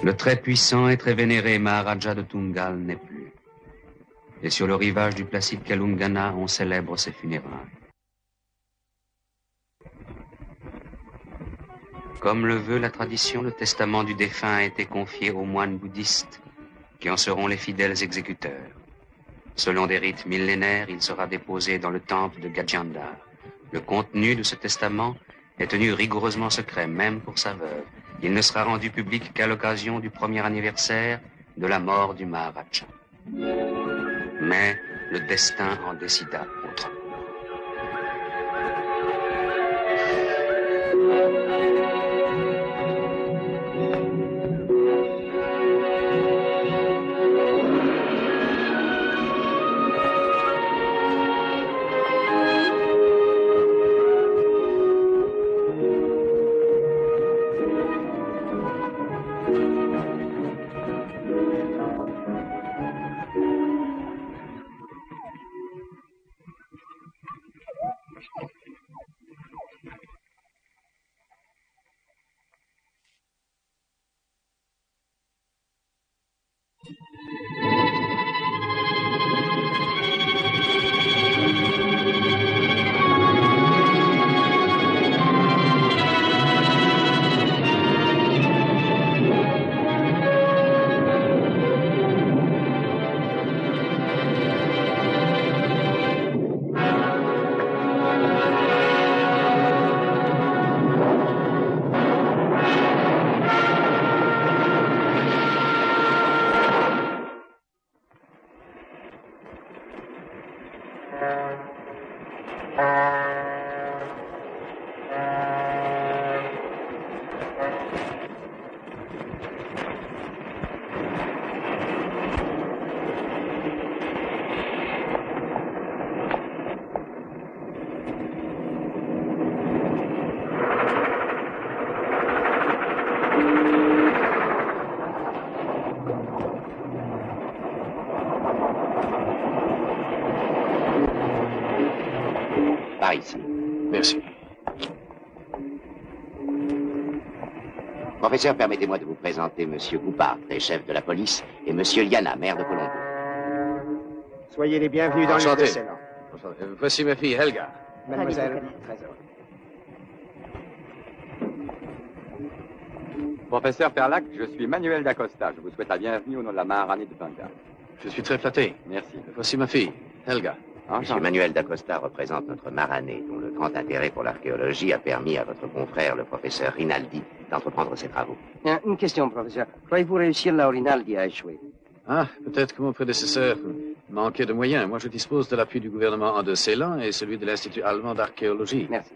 Le très puissant et très vénéré Maharaja de Tungal n'est plus. Et sur le rivage du placide Kalungana, on célèbre ses funérailles. Comme le veut la tradition, le testament du défunt a été confié aux moines bouddhistes, qui en seront les fidèles exécuteurs. Selon des rites millénaires, il sera déposé dans le temple de Gajandhar. Le contenu de ce testament est tenu rigoureusement secret, même pour sa veuve. Il ne sera rendu public qu'à l'occasion du premier anniversaire de la mort du Maharaja. Mais le destin en décida autrement. Par ici. Merci. Professeur, permettez-moi de vous présenter Monsieur Goupart, très chef de la police, et Monsieur Liana, maire de Colombo. Soyez les bienvenus dans l'île de Ceylan. Voici ma fille, Helga. Mademoiselle, très heureux. Professeur Perlac, je suis Manuel d'Acosta. Je vous souhaite la bienvenue au nom de la Maharani de Bengal. Je suis très flatté. Merci. Voici ma fille, Helga. Monsieur Manuel d'Acosta représente notre Maranais, dont le grand intérêt pour l'archéologie a permis à votre confrère, le professeur Rinaldi, d'entreprendre ses travaux. Une question, professeur. Croyez-vous réussir là où Rinaldi a échoué? Ah, peut-être que mon prédécesseur manquait de moyens. Moi, je dispose de l'appui du gouvernement de Ceylan et celui de l'Institut allemand d'archéologie. Merci.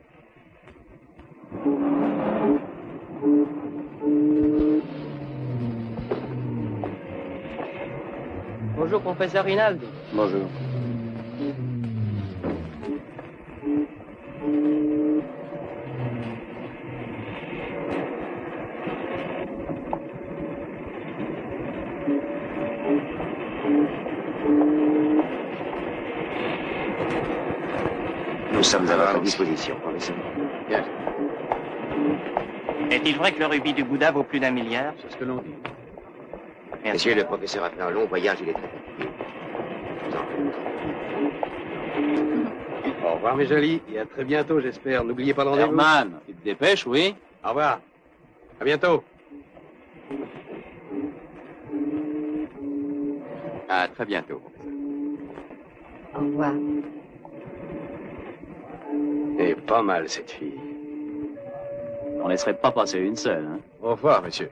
Bonjour, professeur Rinaldi. Bonjour. Nous sommes à votre disposition, professeur. Bien. Est-il vrai que le rubis du Bouddha vaut plus d'1 milliard? C'est ce que l'on dit. Merci. Monsieur, le professeur a fait un long voyage, il est très fatigué. Je vous en prie. Au revoir, mes jolis. Et à très bientôt, j'espère. N'oubliez pas le rendez-vous. Herman, tu te dépêches, oui? Au revoir. À bientôt. À très bientôt. Au revoir. Et pas mal, cette fille. On ne laisserait pas passer une seule, hein? Au revoir, monsieur.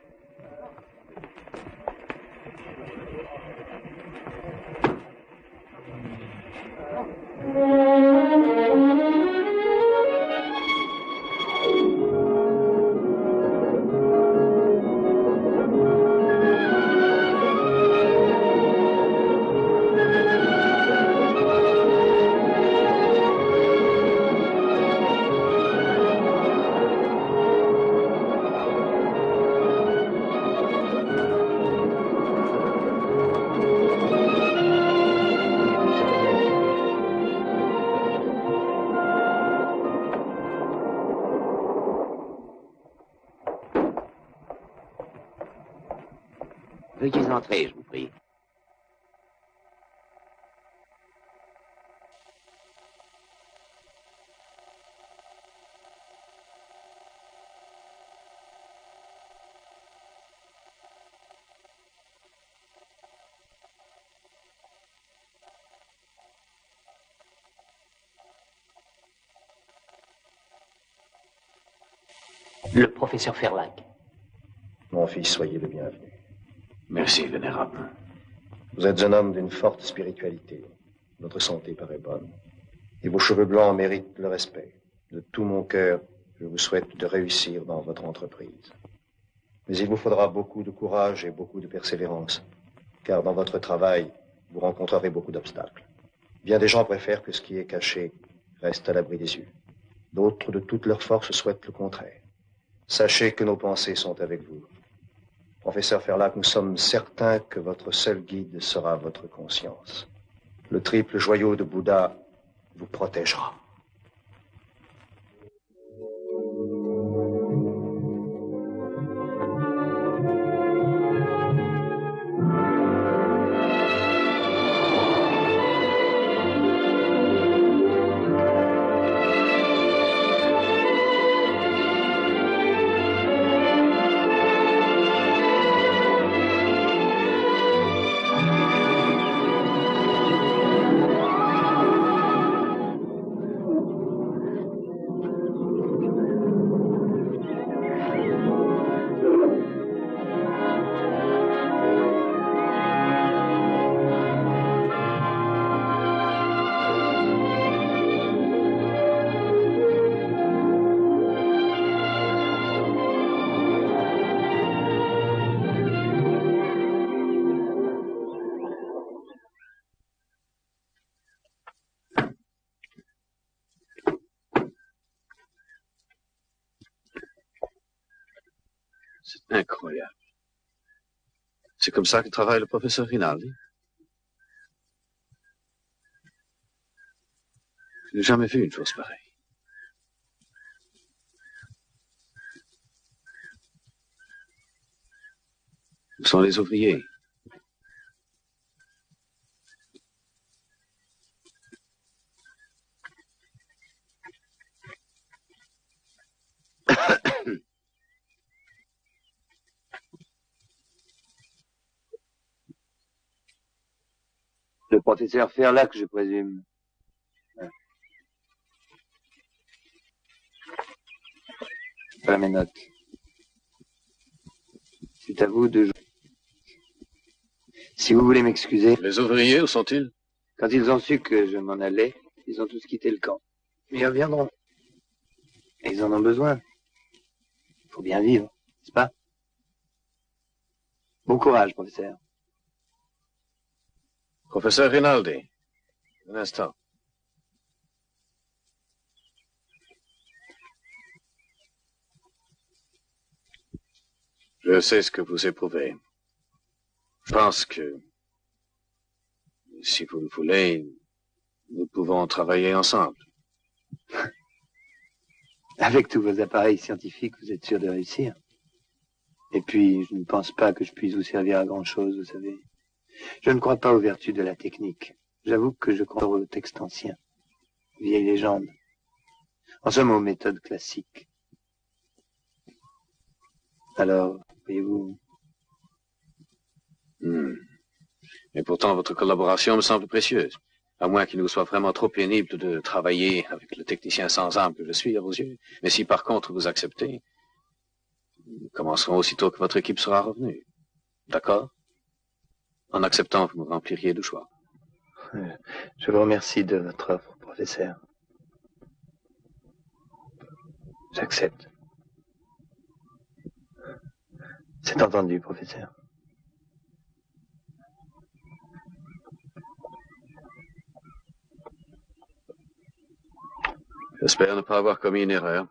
Veuillez entrer, je vous prie. Le professeur Ferlac. Mon fils, soyez le bienvenu. Merci, vénérable. Vous êtes un homme d'une forte spiritualité. Votre santé paraît bonne. Et vos cheveux blancs méritent le respect. De tout mon cœur, je vous souhaite de réussir dans votre entreprise. Mais il vous faudra beaucoup de courage et beaucoup de persévérance, car dans votre travail, vous rencontrerez beaucoup d'obstacles. Bien des gens préfèrent que ce qui est caché reste à l'abri des yeux. D'autres, de toute leur force, souhaitent le contraire. Sachez que nos pensées sont avec vous. Professeur Ferlac, nous sommes certains que votre seul guide sera votre conscience. Le triple joyau de Bouddha vous protégera. C'est incroyable. C'est comme ça que travaille le professeur Rinaldi. Je n'ai jamais vu une chose pareille. Où sont les ouvriers? Le professeur Ferlac, je présume. Voilà mes notes. C'est à vous de jouer. Si vous voulez m'excuser. Les ouvriers, où sont-ils? Quand ils ont su que je m'en allais, ils ont tous quitté le camp. Mais ils reviendront. Et ils en ont besoin. Il faut bien vivre, n'est-ce pas? Bon courage, professeur. Professeur Rinaldi, un instant. Je sais ce que vous éprouvez. Je pense que, si vous le voulez, nous pouvons travailler ensemble. Avec tous vos appareils scientifiques, vous êtes sûr de réussir. Et puis, je ne pense pas que je puisse vous servir à grand-chose, vous savez. Je ne crois pas aux vertus de la technique. J'avoue que je crois aux textes anciens, vieilles légendes. En somme, aux méthodes classiques. Alors, voyez-vous... Et pourtant, votre collaboration me semble précieuse. À moins qu'il nous soit vraiment trop pénible de travailler avec le technicien sans âme que je suis à vos yeux. Mais si par contre vous acceptez, nous commencerons aussitôt que votre équipe sera revenue. D'accord? En acceptant, vous me rempliriez de joie. Je vous remercie de votre offre, professeur. J'accepte. C'est entendu, professeur. J'espère ne pas avoir commis une erreur.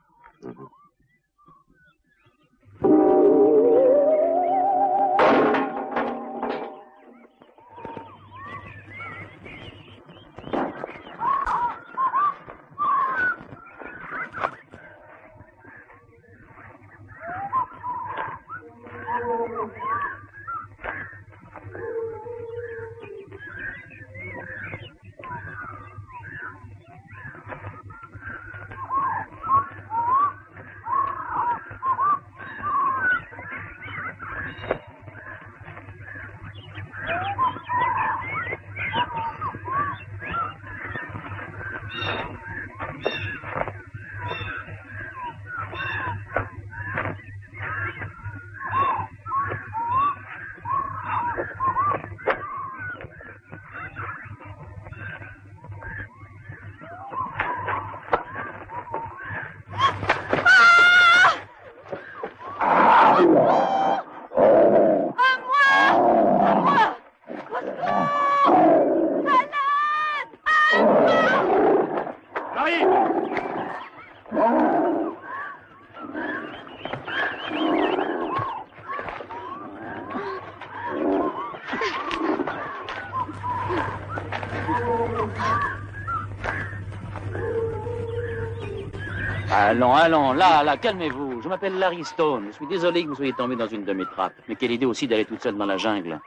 Allons, là, calmez-vous. Je m'appelle Larry Stone. Je suis désolé que vous soyez tombé dans une de mes trappes. Mais quelle idée aussi d'aller toute seule dans la jungle.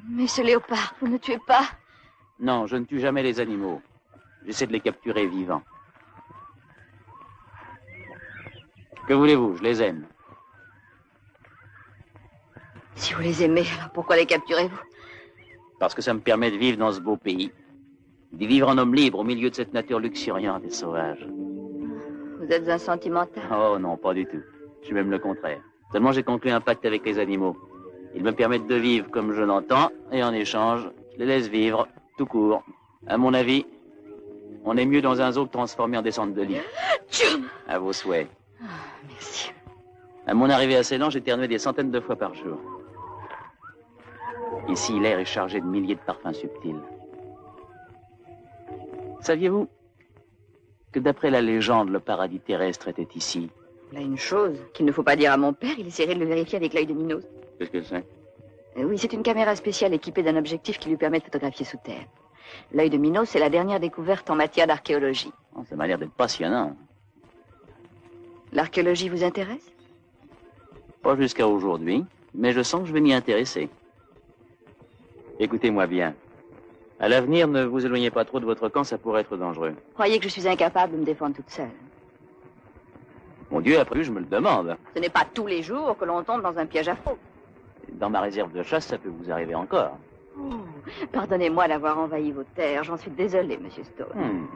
Mais ce léopard, vous ne tuez pas. Non, je ne tue jamais les animaux. J'essaie de les capturer vivants. Que voulez-vous? Je les aime. Si vous les aimez, alors pourquoi les capturez-vous? Parce que ça me permet de vivre dans ce beau pays. De vivre en homme libre au milieu de cette nature luxuriante et sauvage. Vous êtes un sentimental. Oh non, pas du tout. Je suis même le contraire. Seulement j'ai conclu un pacte avec les animaux. Ils me permettent de vivre comme je l'entends, et en échange, je les laisse vivre, tout court. À mon avis, on est mieux dans un zoo que transformé en descente de lit. John! À vos souhaits. Merci. À mon arrivée à Ceylan, j'éternuais des centaines de fois par jour. Ici, l'air est chargé de milliers de parfums subtils. Saviez-vous que d'après la légende, le paradis terrestre était ici? Là, une chose qu'il ne faut pas dire à mon père, il essaierait de le vérifier avec l'œil de Minos. Qu'est-ce que c'est? Oui, c'est une caméra spéciale équipée d'un objectif qui lui permet de photographier sous terre. L'œil de Minos, c'est la dernière découverte en matière d'archéologie. Oh, ça m'a l'air d'être passionnant. L'archéologie vous intéresse? Pas jusqu'à aujourd'hui, mais je sens que je vais m'y intéresser. Écoutez-moi bien. À l'avenir, ne vous éloignez pas trop de votre camp, ça pourrait être dangereux. Croyez que je suis incapable de me défendre toute seule? Mon Dieu, après tout, je me le demande. Ce n'est pas tous les jours que l'on tombe dans un piège à faux. Dans ma réserve de chasse, ça peut vous arriver encore. Oh, pardonnez-moi d'avoir envahi vos terres. J'en suis désolé, monsieur Stone.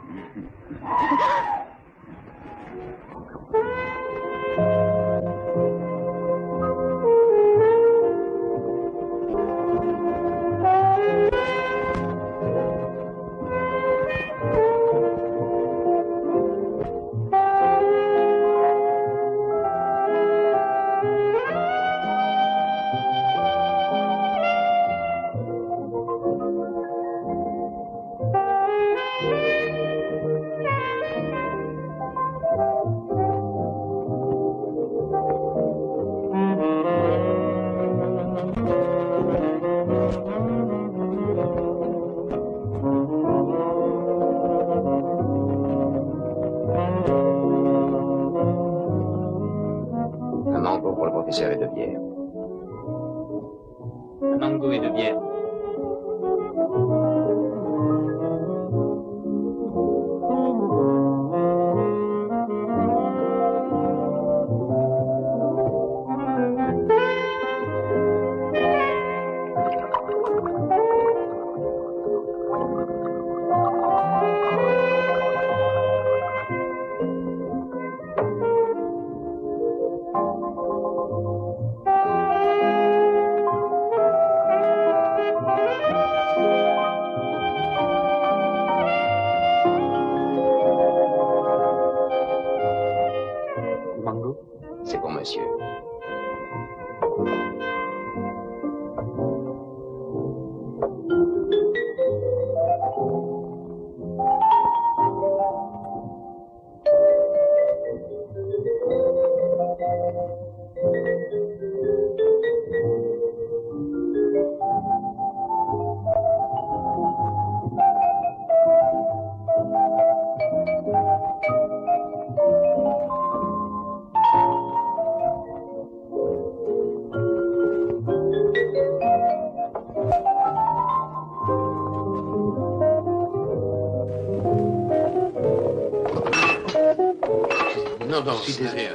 Et de bière. Un mango et de bière. C'est pour monsieur. Non, je suis désolé.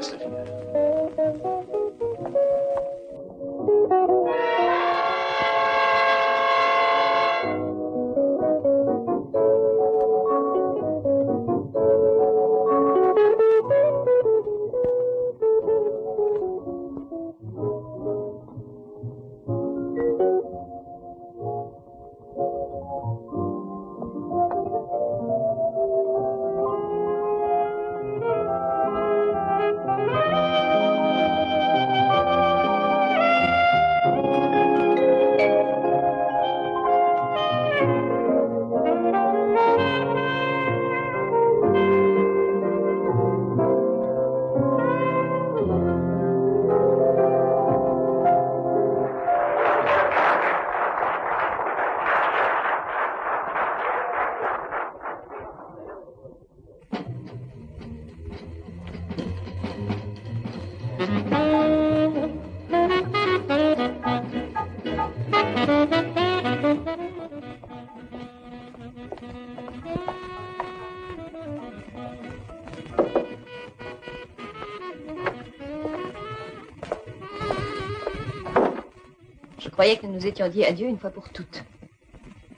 croyais que nous nous étions dit adieu une fois pour toutes.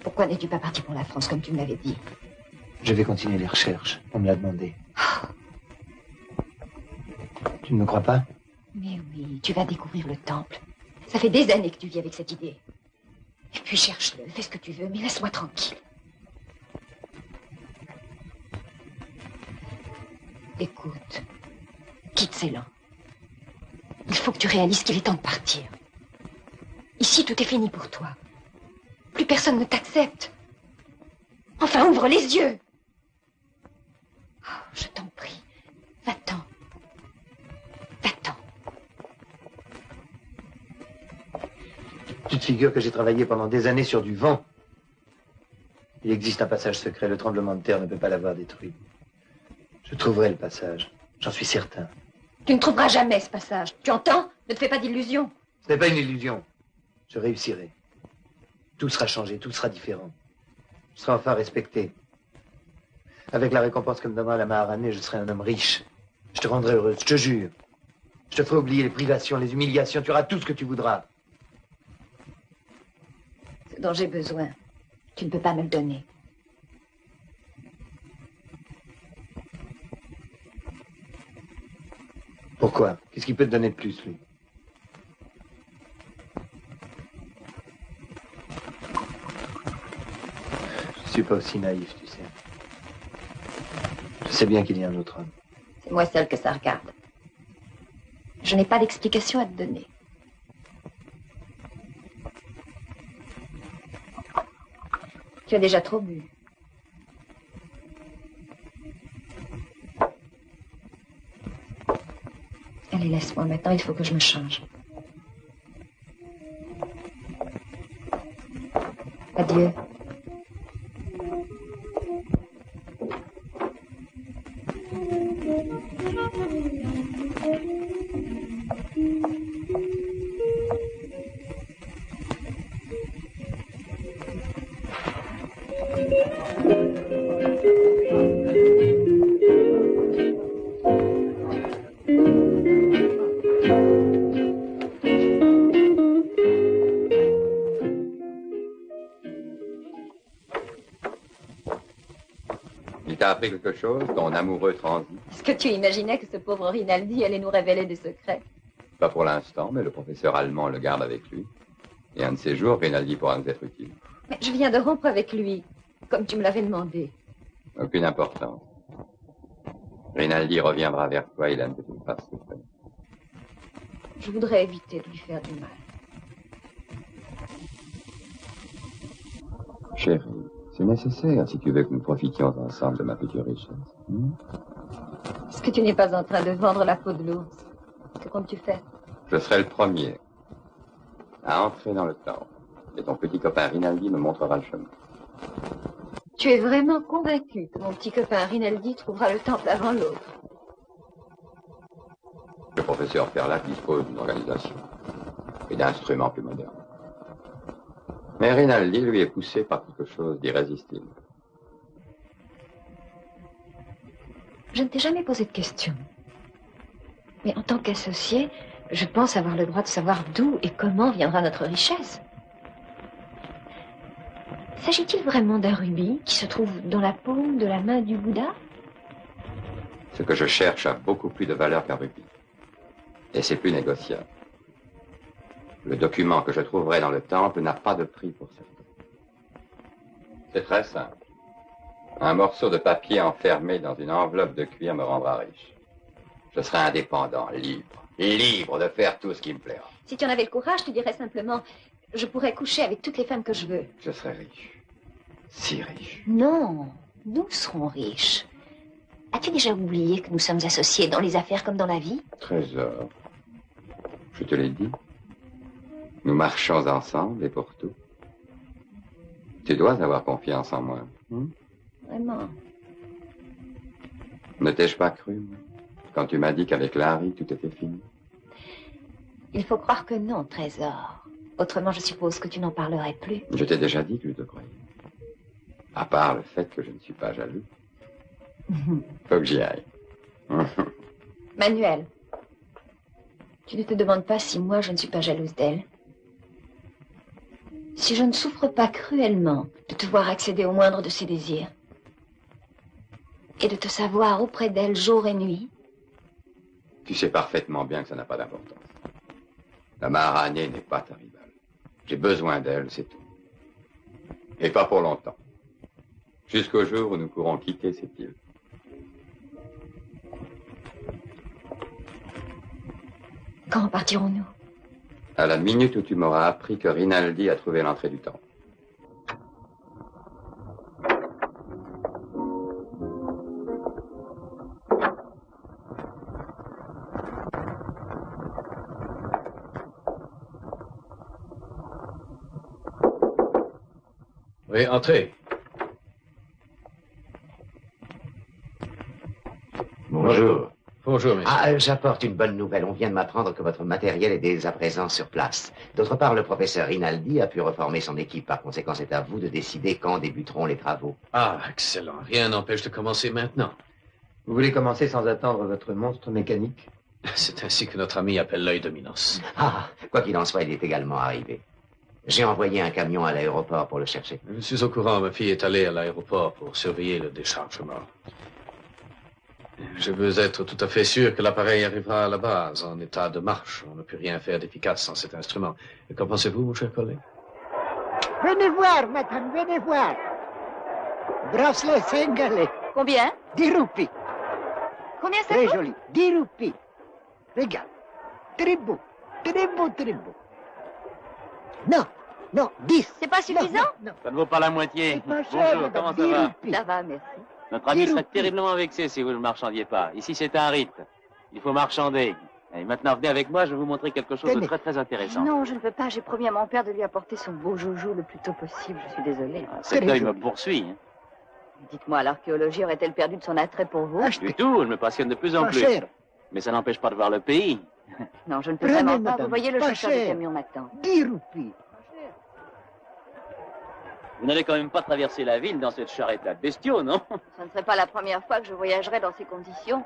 Pourquoi n'es-tu pas parti pour la France comme tu me l'avais dit? Je vais continuer les recherches. On me l'a demandé. Tu ne me crois pas? Mais oui, tu vas découvrir le temple. Ça fait des années que tu vis avec cette idée. Et puis cherche-le, fais ce que tu veux, mais laisse-moi tranquille. Écoute, quitte Ceylan. Il faut que tu réalises qu'il est temps de partir. Ici, tout est fini pour toi. Plus personne ne t'accepte. Enfin, ouvre les yeux. Oh, je t'en prie, va-t'en. Va-t'en. Tu te figures que j'ai travaillé pendant des années sur du vent? Il existe un passage secret, le tremblement de terre ne peut pas l'avoir détruit. Je trouverai le passage, j'en suis certain. Tu ne trouveras jamais ce passage. Tu entends? Ne te fais pas d'illusions. Ce n'est pas une illusion. Je réussirai. Tout sera changé, tout sera différent. Je serai enfin respecté. Avec la récompense que me donnera la Maharanée, je serai un homme riche. Je te rendrai heureuse, je te jure. Je te ferai oublier les privations, les humiliations. Tu auras tout ce que tu voudras. Ce dont j'ai besoin, tu ne peux pas me le donner. Pourquoi? Qu'est-ce qu'il peut te donner de plus, lui? Je suis pas aussi naïf, tu sais. Je sais bien qu'il y a un autre homme. C'est moi seule que ça regarde. Je n'ai pas d'explication à te donner. Tu as déjà trop bu. Allez, laisse-moi maintenant, il faut que je me change. Adieu. Appris quelque chose, ton amoureux transi? Est-ce que tu imaginais que ce pauvre Rinaldi allait nous révéler des secrets? Pas pour l'instant, mais le professeur allemand le garde avec lui. Et un de ces jours, Rinaldi pourra nous être utile. Mais je viens de rompre avec lui, comme tu me l'avais demandé. Aucune importance. Rinaldi reviendra vers toi, il aime que tu me fasses souffrir. Je voudrais éviter de lui faire du mal. Chérie, c'est nécessaire si tu veux que nous profitions ensemble de ma future richesse. Est-ce que tu n'es pas en train de vendre la peau de l'ours? Que comptes-tu faire? Je serai le premier à entrer dans le temple. Et ton petit copain Rinaldi me montrera le chemin. Tu es vraiment convaincu que mon petit copain Rinaldi trouvera le temple avant l'autre? Le professeur Perlac dispose d'une organisation et d'instruments plus modernes. Mais Rinaldi, lui, est poussé par quelque chose d'irrésistible. Je ne t'ai jamais posé de question. Mais en tant qu'associé, je pense avoir le droit de savoir d'où et comment viendra notre richesse. S'agit-il vraiment d'un rubis qui se trouve dans la paume de la main du Bouddha? Ce que je cherche a beaucoup plus de valeur qu'un rubis. Et c'est plus négociable. Le document que je trouverai dans le temple n'a pas de prix pour certains. C'est très simple. Un morceau de papier enfermé dans une enveloppe de cuir me rendra riche. Je serai indépendant, libre de faire tout ce qui me plaira. Si tu en avais le courage, tu dirais simplement, je pourrais coucher avec toutes les femmes que je veux. Je serai riche. Si riche. Non, nous serons riches. As-tu déjà oublié que nous sommes associés dans les affaires comme dans la vie? Trésor, je te l'ai dit. Nous marchons ensemble et pour tout. Tu dois avoir confiance en moi. Vraiment? Ne t'ai-je pas cru, moi, quand tu m'as dit qu'avec Larry, tout était fini? Il faut croire que non, Trésor. Autrement, je suppose que tu n'en parlerais plus. Je t'ai déjà dit que je te croyais. À part le fait que je ne suis pas jaloux. Faut que j'y aille. Manuel, tu ne te demandes pas si moi je ne suis pas jalouse d'elle? Si je ne souffre pas cruellement de te voir accéder au moindre de ses désirs et de te savoir auprès d'elle jour et nuit. Tu sais parfaitement bien que ça n'a pas d'importance. La Maharanée n'est pas ta rivale. J'ai besoin d'elle, c'est tout. Et pas pour longtemps. Jusqu'au jour où nous pourrons quitter cette île. Quand partirons-nous? À la minute où tu m'auras appris que Rinaldi a trouvé l'entrée du temple. Oui, entrez. Bonjour. Bonjour, monsieur. Ah, j'apporte une bonne nouvelle. On vient de m'apprendre que votre matériel est dès à présent sur place. D'autre part, le professeur Rinaldi a pu reformer son équipe. Par conséquent, c'est à vous de décider quand débuteront les travaux. Ah, excellent. Rien n'empêche de commencer maintenant. Vous voulez commencer sans attendre votre monstre mécanique? C'est ainsi que notre ami appelle l'œil de Minos. Ah, quoi qu'il en soit, il est également arrivé. J'ai envoyé un camion à l'aéroport pour le chercher. Je suis au courant. Ma fille est allée à l'aéroport pour surveiller le déchargement. Je veux être tout à fait sûr que l'appareil arrivera à la base, en état de marche. On ne peut rien faire d'efficace sans cet instrument. Et qu'en pensez-vous, mon cher collègue? Venez voir, madame, venez voir. Bracelet sénégalais. Combien? 10 roupies. Combien ça Très coûte? joli. 10 roupies. Regarde. Très beau. Très beau, très beau. Non, non, 10. C'est pas suffisant? Non, Ça ne vaut pas la moitié. c'est pas cher, Bonjour, madame. comment ça 10 va? roupies. Ça va, merci. Notre ami 10 serait roupies. terriblement vexé si vous ne marchandiez pas. Ici, c'est un rite. Il faut marchander. Et maintenant, venez avec moi, je vais vous montrer quelque chose de Tenez. très, très intéressant. Non, je ne peux pas. J'ai promis à mon père de lui apporter son beau joujou le plus tôt possible. Je suis désolée. Ah, cet Très œil me joli. poursuit. Hein. Dites-moi, l'archéologie aurait-elle perdu de son attrait pour vous? Achetez. Du tout, elle me passionne de plus en Pas plus. cher. Mais ça n'empêche pas de voir le pays. Non, je ne peux Prenez, vraiment pas. madame, Vous voyez, le pas chauffeur de cher. camion m'attend. 10 roupies. Vous n'allez quand même pas traverser la ville dans cette charrette à bestiaux, non? Ce ne serait pas la première fois que je voyagerais dans ces conditions.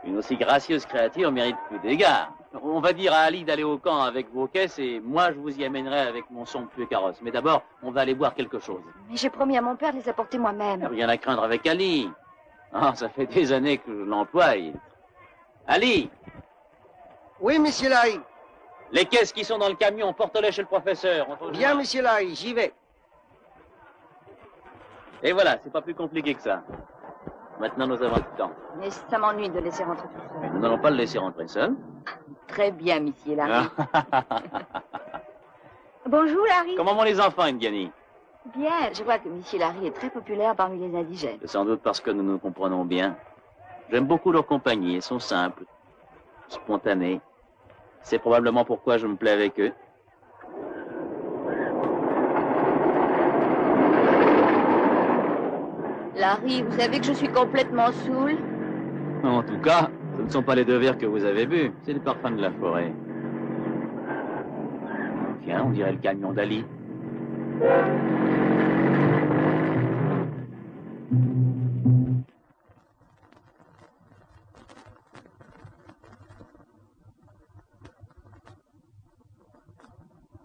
Une aussi gracieuse créature mérite plus d'égards. On va dire à Ali d'aller au camp avec vos caisses et moi je vous y amènerai avec mon somptueux carrosse. Mais d'abord, on va aller boire quelque chose. Mais j'ai promis à mon père de les apporter moi-même. Rien à craindre avec Ali. Ah, ça fait des années que je l'emploie. Ali, Oui, monsieur Larry. les caisses qui sont dans le camion, porte-les chez le professeur. On te rejoint. Bien, monsieur Larry, j'y vais. Et voilà, c'est pas plus compliqué que ça. Maintenant, nous avons le temps. Mais ça m'ennuie de laisser rentrer tout Mais seul. nous n'allons pas le laisser rentrer seul. Très bien, monsieur Larry. Bonjour, Larry. Comment vont les enfants, Indiani? Bien, je vois que monsieur Larry est très populaire parmi les indigènes. C'est sans doute parce que nous nous comprenons bien. J'aime beaucoup leur compagnie. Ils sont simples, spontanés. C'est probablement pourquoi je me plais avec eux. Larry, vous savez que je suis complètement saoul? En tout cas, ce ne sont pas les deux verres que vous avez bu, c'est le parfum de la forêt. Tiens, on dirait le camion d'Ali.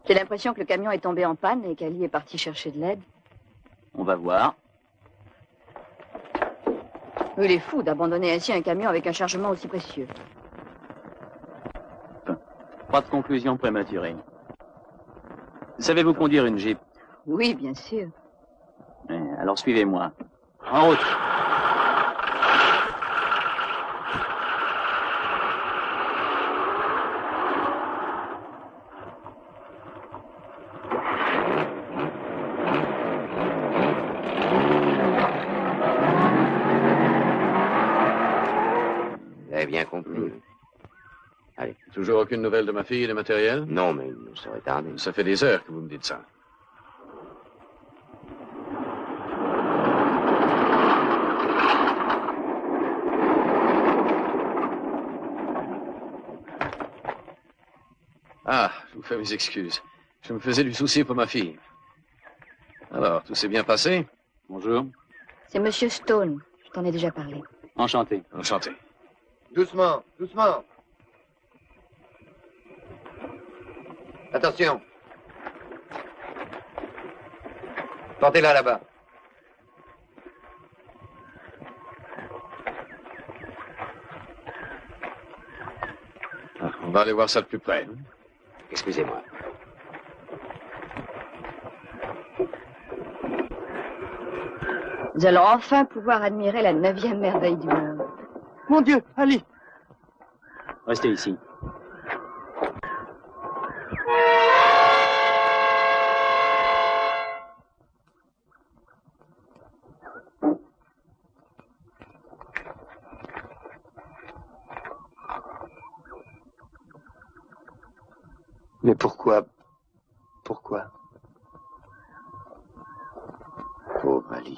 J'ai l'impression que le camion est tombé en panne et qu'Ali est parti chercher de l'aide. On va voir. Il est fou d'abandonner ainsi un camion avec un chargement aussi précieux. Pas de conclusion prématurée. Savez-vous conduire une Jeep? Oui, bien sûr. Alors suivez-moi. En route. Vous avez bien compris. Allez. Toujours aucune nouvelle de ma fille et de matériel? Non, mais il ne saurait tarder. Ça fait des heures que vous me dites ça. Ah, je vous fais mes excuses. Je me faisais du souci pour ma fille. Alors, tout s'est bien passé? Bonjour. C'est monsieur Stone. Je t'en ai déjà parlé. Enchanté. Enchanté. Doucement, doucement. Attention. Portez-la là-bas. On va aller voir ça de plus près. Excusez-moi. Nous allons enfin pouvoir admirer la 9e merveille du monde. Mon Dieu, Ali! Restez ici. Mais pourquoi? Pourquoi? Pauvre Ali.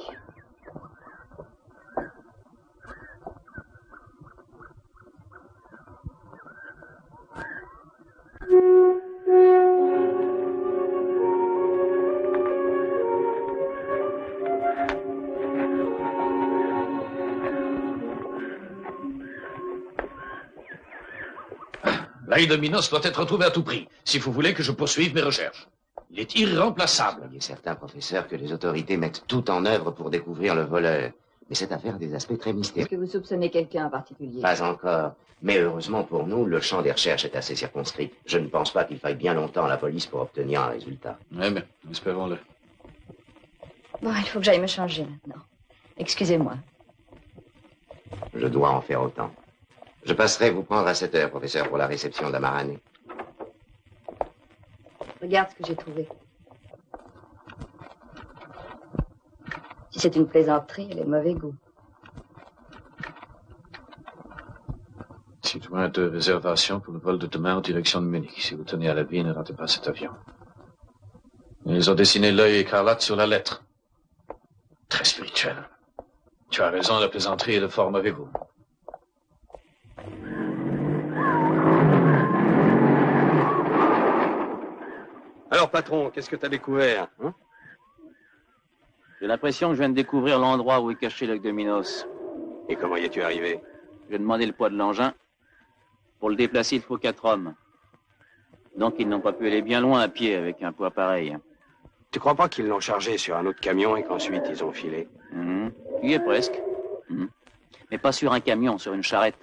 L'œil de Minos doit être retrouvé à tout prix, si vous voulez que je poursuive mes recherches. Il est irremplaçable. Il est certain, professeur, que les autorités mettent tout en œuvre pour découvrir le voleur. Mais cette affaire a des aspects très mystérieux. Est-ce que vous soupçonnez quelqu'un en particulier? Pas encore. Mais heureusement pour nous, le champ des recherches est assez circonscrit. Je ne pense pas qu'il faille bien longtemps à la police pour obtenir un résultat. Oui, mais espérons-le. Bon, il faut que j'aille me changer maintenant. Excusez-moi. Je dois en faire autant. Je passerai vous prendre à 7 heures, professeur, pour la réception de la Maranée. Regarde ce que j'ai trouvé. Si c'est une plaisanterie, elle est de mauvais goût. Citoyen de réservation pour le vol de demain en direction de Munich. Si vous tenez à la vie, ne ratez pas cet avion. Ils ont dessiné l'œil écarlate sur la lettre. Très spirituel. Tu as raison, la plaisanterie est de fort mauvais goût. Alors, patron, qu'est-ce que t'as découvert, hein? J'ai l'impression que je viens de découvrir l'endroit où est caché l'œil de Minos. Et comment y es-tu arrivé? J'ai demandé le poids de l'engin. Pour le déplacer, il faut 4 hommes. Donc, ils n'ont pas pu aller bien loin à pied avec un poids pareil. Tu crois pas qu'ils l'ont chargé sur un autre camion et qu'ensuite ils ont filé? Tu y es presque. Mais pas sur un camion, sur une charrette.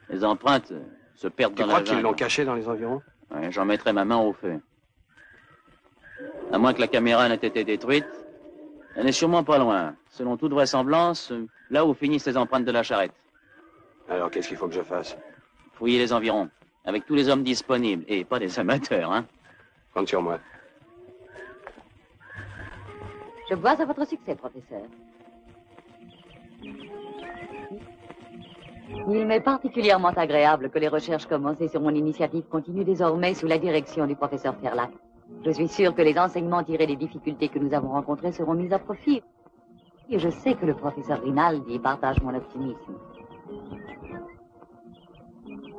Les empreintes se perdent dans la jungle. Tu crois qu'ils l'ont caché dans les environs? Ouais, j'en mettrai ma main au feu. À moins que la caméra n'ait été détruite, elle n'est sûrement pas loin. Selon toute vraisemblance, là où finissent les empreintes de la charrette. Alors, qu'est-ce qu'il faut que je fasse? Fouiller les environs, avec tous les hommes disponibles, et pas des amateurs, hein. Compte sur moi. Je vois à votre succès, professeur. Il m'est particulièrement agréable que les recherches commencées sur mon initiative continuent désormais sous la direction du professeur Ferlac. Je suis sûr que les enseignements tirés des difficultés que nous avons rencontrées seront mis à profit. Et je sais que le professeur Rinaldi partage mon optimisme.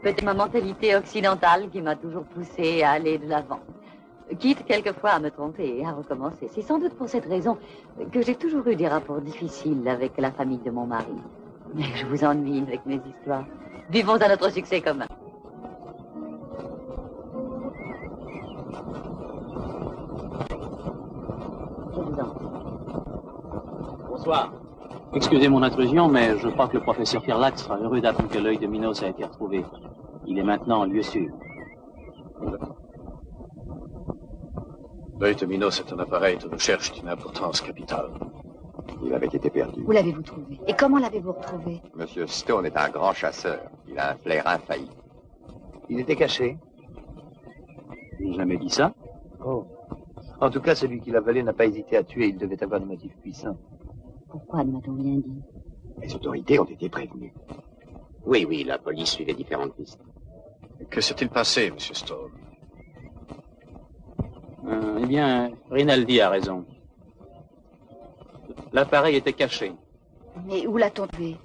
Peut-être ma mentalité occidentale qui m'a toujours poussé à aller de l'avant. Quitte quelquefois à me tromper et à recommencer. C'est sans doute pour cette raison que j'ai toujours eu des rapports difficiles avec la famille de mon mari. Mais je vous ennuie avec mes histoires. Vivons à notre succès commun. Je vous en prie. Bonsoir. Excusez mon intrusion, mais je crois que le professeur Ferlac sera heureux d'apprendre que l'œil de Minos a été retrouvé. Il est maintenant en lieu sûr. L'œil de Minos est un appareil de recherche d'une importance capitale. Il avait été perdu. Où l'avez-vous trouvé? Et comment l'avez-vous retrouvé? Monsieur Stone est un grand chasseur. Il a un flair infaillible. Il était caché. Je n'ai jamais dit ça. Oh. En tout cas, celui qui l'a volé n'a pas hésité à tuer. Il devait avoir des motifs puissants. Pourquoi ne m'a-t-on rien dit? Les autorités ont été prévenues. Oui, la police suivait différentes pistes. Que s'est-il passé, monsieur Stone? Eh bien, Rinaldi a raison. L'appareil était caché. Mais où l'a-t-on trouvé?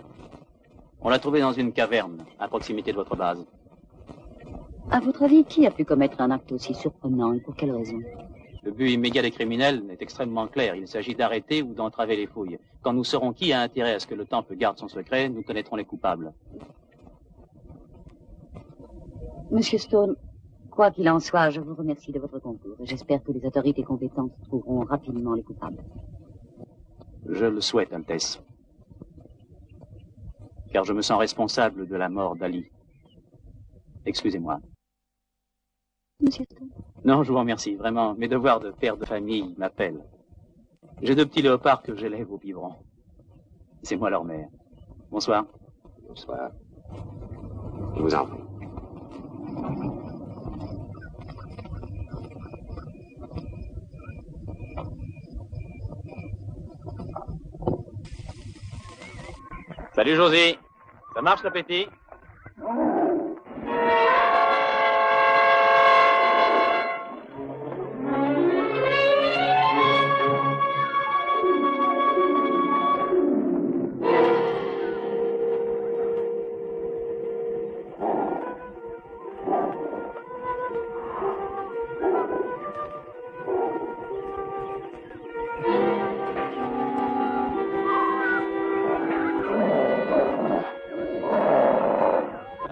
On l'a trouvé dans une caverne, à proximité de votre base. À votre avis, qui a pu commettre un acte aussi surprenant et pour quelle raison? Le but immédiat des criminels est extrêmement clair. Il s'agit d'arrêter ou d'entraver les fouilles. Quand nous saurons qui a intérêt à ce que le temple garde son secret, nous connaîtrons les coupables. Monsieur Stone, Quoi qu'il en soit, je vous remercie de votre concours et j'espère que les autorités compétentes trouveront rapidement les coupables. Je le souhaite, Altesse. Car je me sens responsable de la mort d'Ali. Excusez-moi. Monsieur Stone. Non, je vous remercie. Vraiment, mes devoirs de père de famille m'appellent. J'ai 2 petits léopards que j'élève au biberon. C'est moi leur mère. Bonsoir. Bonsoir. Je vous en prie. Salut Josie. Ça marche l'appétit?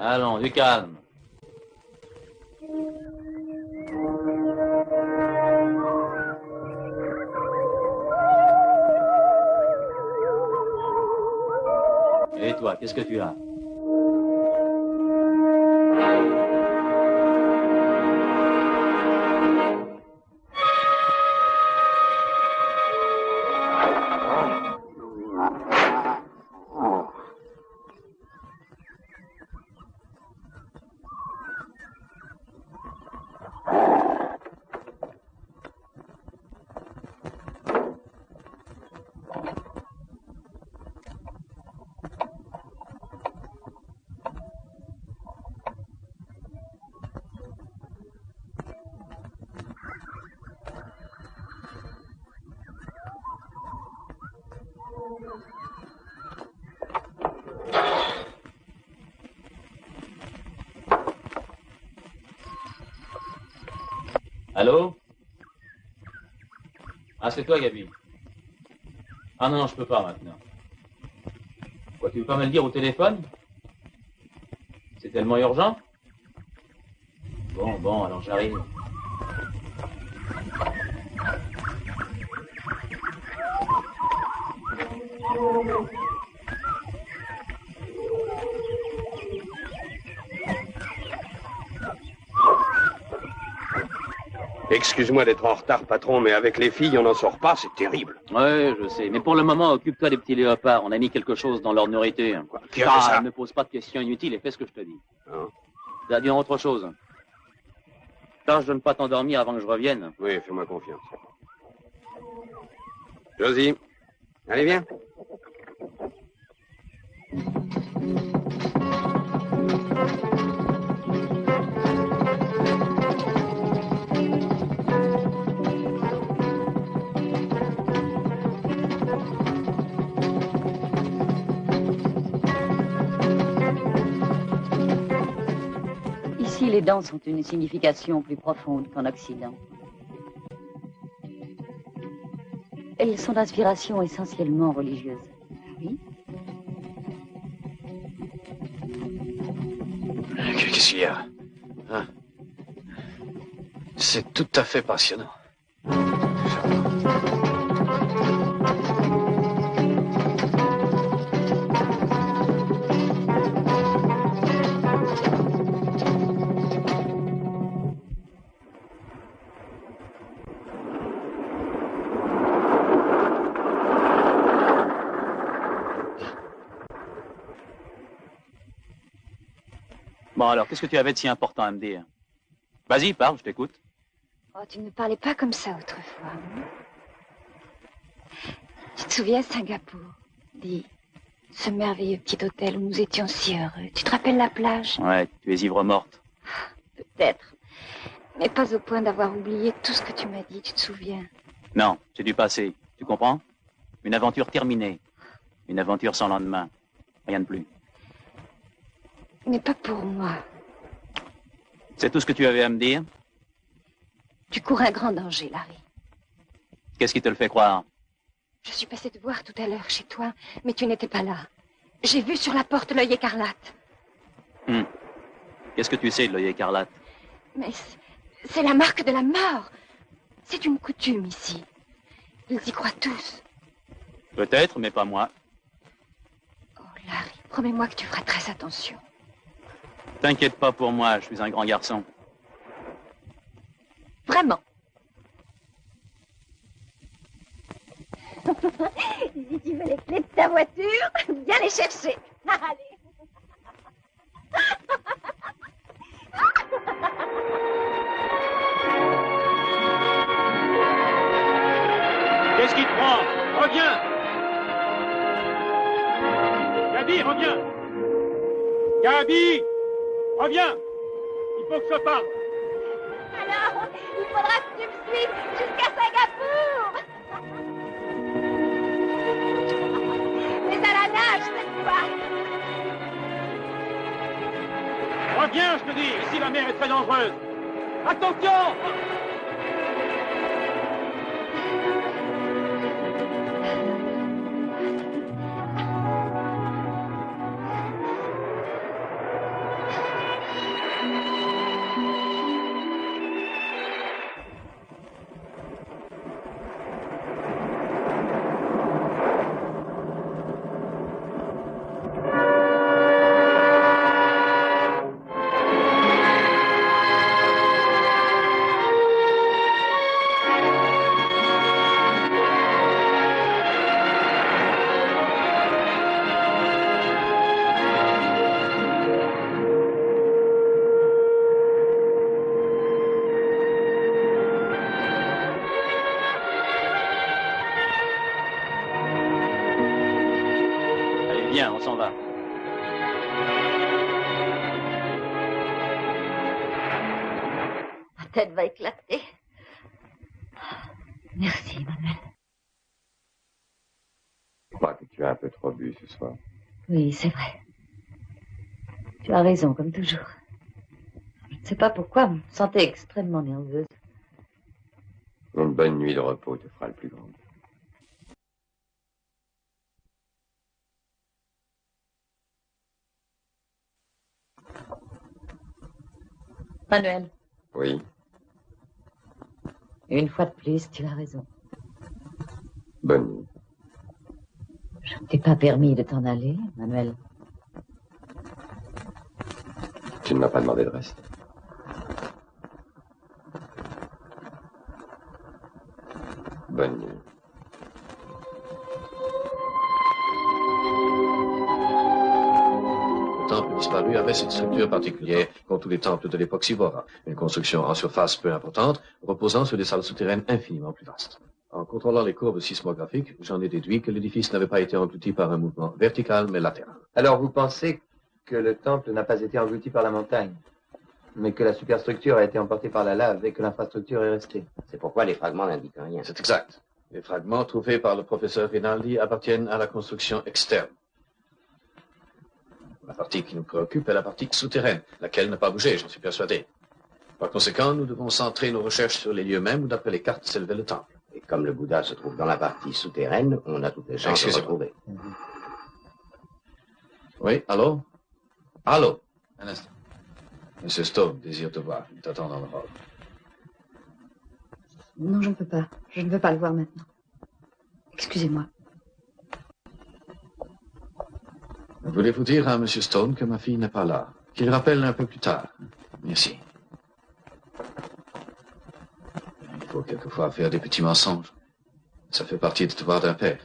Allons, du calme. Et toi, qu'est-ce que tu as? Allô? Ah, c'est toi, Gabi. Ah non, je peux pas maintenant. Quoi, tu veux pas me le dire au téléphone? C'est tellement urgent? Bon, alors j'arrive. Excuse-moi d'être en retard, patron, mais avec les filles, on n'en sort pas, c'est terrible. Ouais, je sais. Mais pour le moment, occupe-toi des petits léopards. On a mis quelque chose dans leur nourriture. Quoi? Qui a fait ça? Ne me pose pas de questions inutiles et fais ce que je te dis. Hein? T'as dit autre chose. Tâche de ne pas t'endormir avant que je revienne. Oui, fais-moi confiance. Josie, allez, viens. Ici, les danses ont une signification plus profonde qu'en Occident. Elles sont d'inspiration essentiellement religieuse. Oui. Qu'est-ce qu'il y a? Hein? C'est tout à fait passionnant. Bon, alors, qu'est-ce que tu avais de si important à me dire? Vas-y, parle, je t'écoute. Oh, tu ne parlais pas comme ça autrefois. Tu te souviens, Singapour? Dis, ce merveilleux petit hôtel où nous étions si heureux. Tu te rappelles la plage? Ouais, tu es ivre morte. Peut-être. Mais pas au point d'avoir oublié tout ce que tu m'as dit, tu te souviens? Non, c'est du passé. Tu comprends? Une aventure terminée. Une aventure sans lendemain. Rien de plus. Mais pas pour moi. C'est tout ce que tu avais à me dire? Tu cours un grand danger, Larry. Qu'est-ce qui te le fait croire? Je suis passée te voir tout à l'heure chez toi, mais tu n'étais pas là. J'ai vu sur la porte l'œil écarlate. Qu'est-ce que tu sais de l'œil écarlate? Mais c'est la marque de la mort. C'est une coutume ici. Ils y croient tous. Peut-être, mais pas moi. Oh, Larry, promets-moi que tu feras très attention. T'inquiète pas pour moi, je suis un grand garçon. Vraiment. Si tu veux les clés de ta voiture, viens les chercher. Allez. Qu'est-ce qui te prend? Reviens! Gabi, reviens! Gabi! Reviens! Il faut que je parle! Alors, il faudra que tu me suives jusqu'à Singapour! Mais à la nage, cette fois! Reviens, je te dis! Ici, la mer est très dangereuse! Attention! Viens, on s'en va. Ma tête va éclater. Merci, Manuel. Je crois que tu as un peu trop bu ce soir. Oui, c'est vrai. Tu as raison, comme toujours. Je ne sais pas pourquoi, je me sentais extrêmement nerveuse. Une bonne nuit de repos te fera le plus grand. Manuel, Oui, une fois de plus, tu as raison. bonne nuit. Je ne t'ai pas permis de t'en aller, Manuel. Tu ne m'as pas demandé de rester. Bonne nuit. Le temple disparu avait cette structure particulière qu'ont tous les temples de l'époque Sivora, une construction en surface peu importante, reposant sur des salles souterraines infiniment plus vastes. En contrôlant les courbes sismographiques, j'en ai déduit que l'édifice n'avait pas été englouti par un mouvement vertical, mais latéral. Alors vous pensez que le temple n'a pas été englouti par la montagne, mais que la superstructure a été emportée par la lave et que l'infrastructure est restée? C'est pourquoi les fragments n'indiquent rien. C'est exact. Les fragments trouvés par le professeur Rinaldi appartiennent à la construction externe. La partie qui nous préoccupe est la partie souterraine, laquelle n'a pas bougé, j'en suis persuadé. Par conséquent, nous devons centrer nos recherches sur les lieux mêmes où, d'après les cartes, s'élevait le temple. Et comme le Bouddha se trouve dans la partie souterraine, on a toutes les chances de le retrouver. Oui, allô? Allô? Un instant. Monsieur Stone désire te voir. Il t'attend dans le hall. Non, je ne peux pas. Je ne veux pas le voir maintenant. Excusez-moi. Voulez-vous dire à Monsieur Stone que ma fille n'est pas là? Qu'il rappelle un peu plus tard. Merci. Il faut quelquefois faire des petits mensonges. Ça fait partie du devoir d'un père.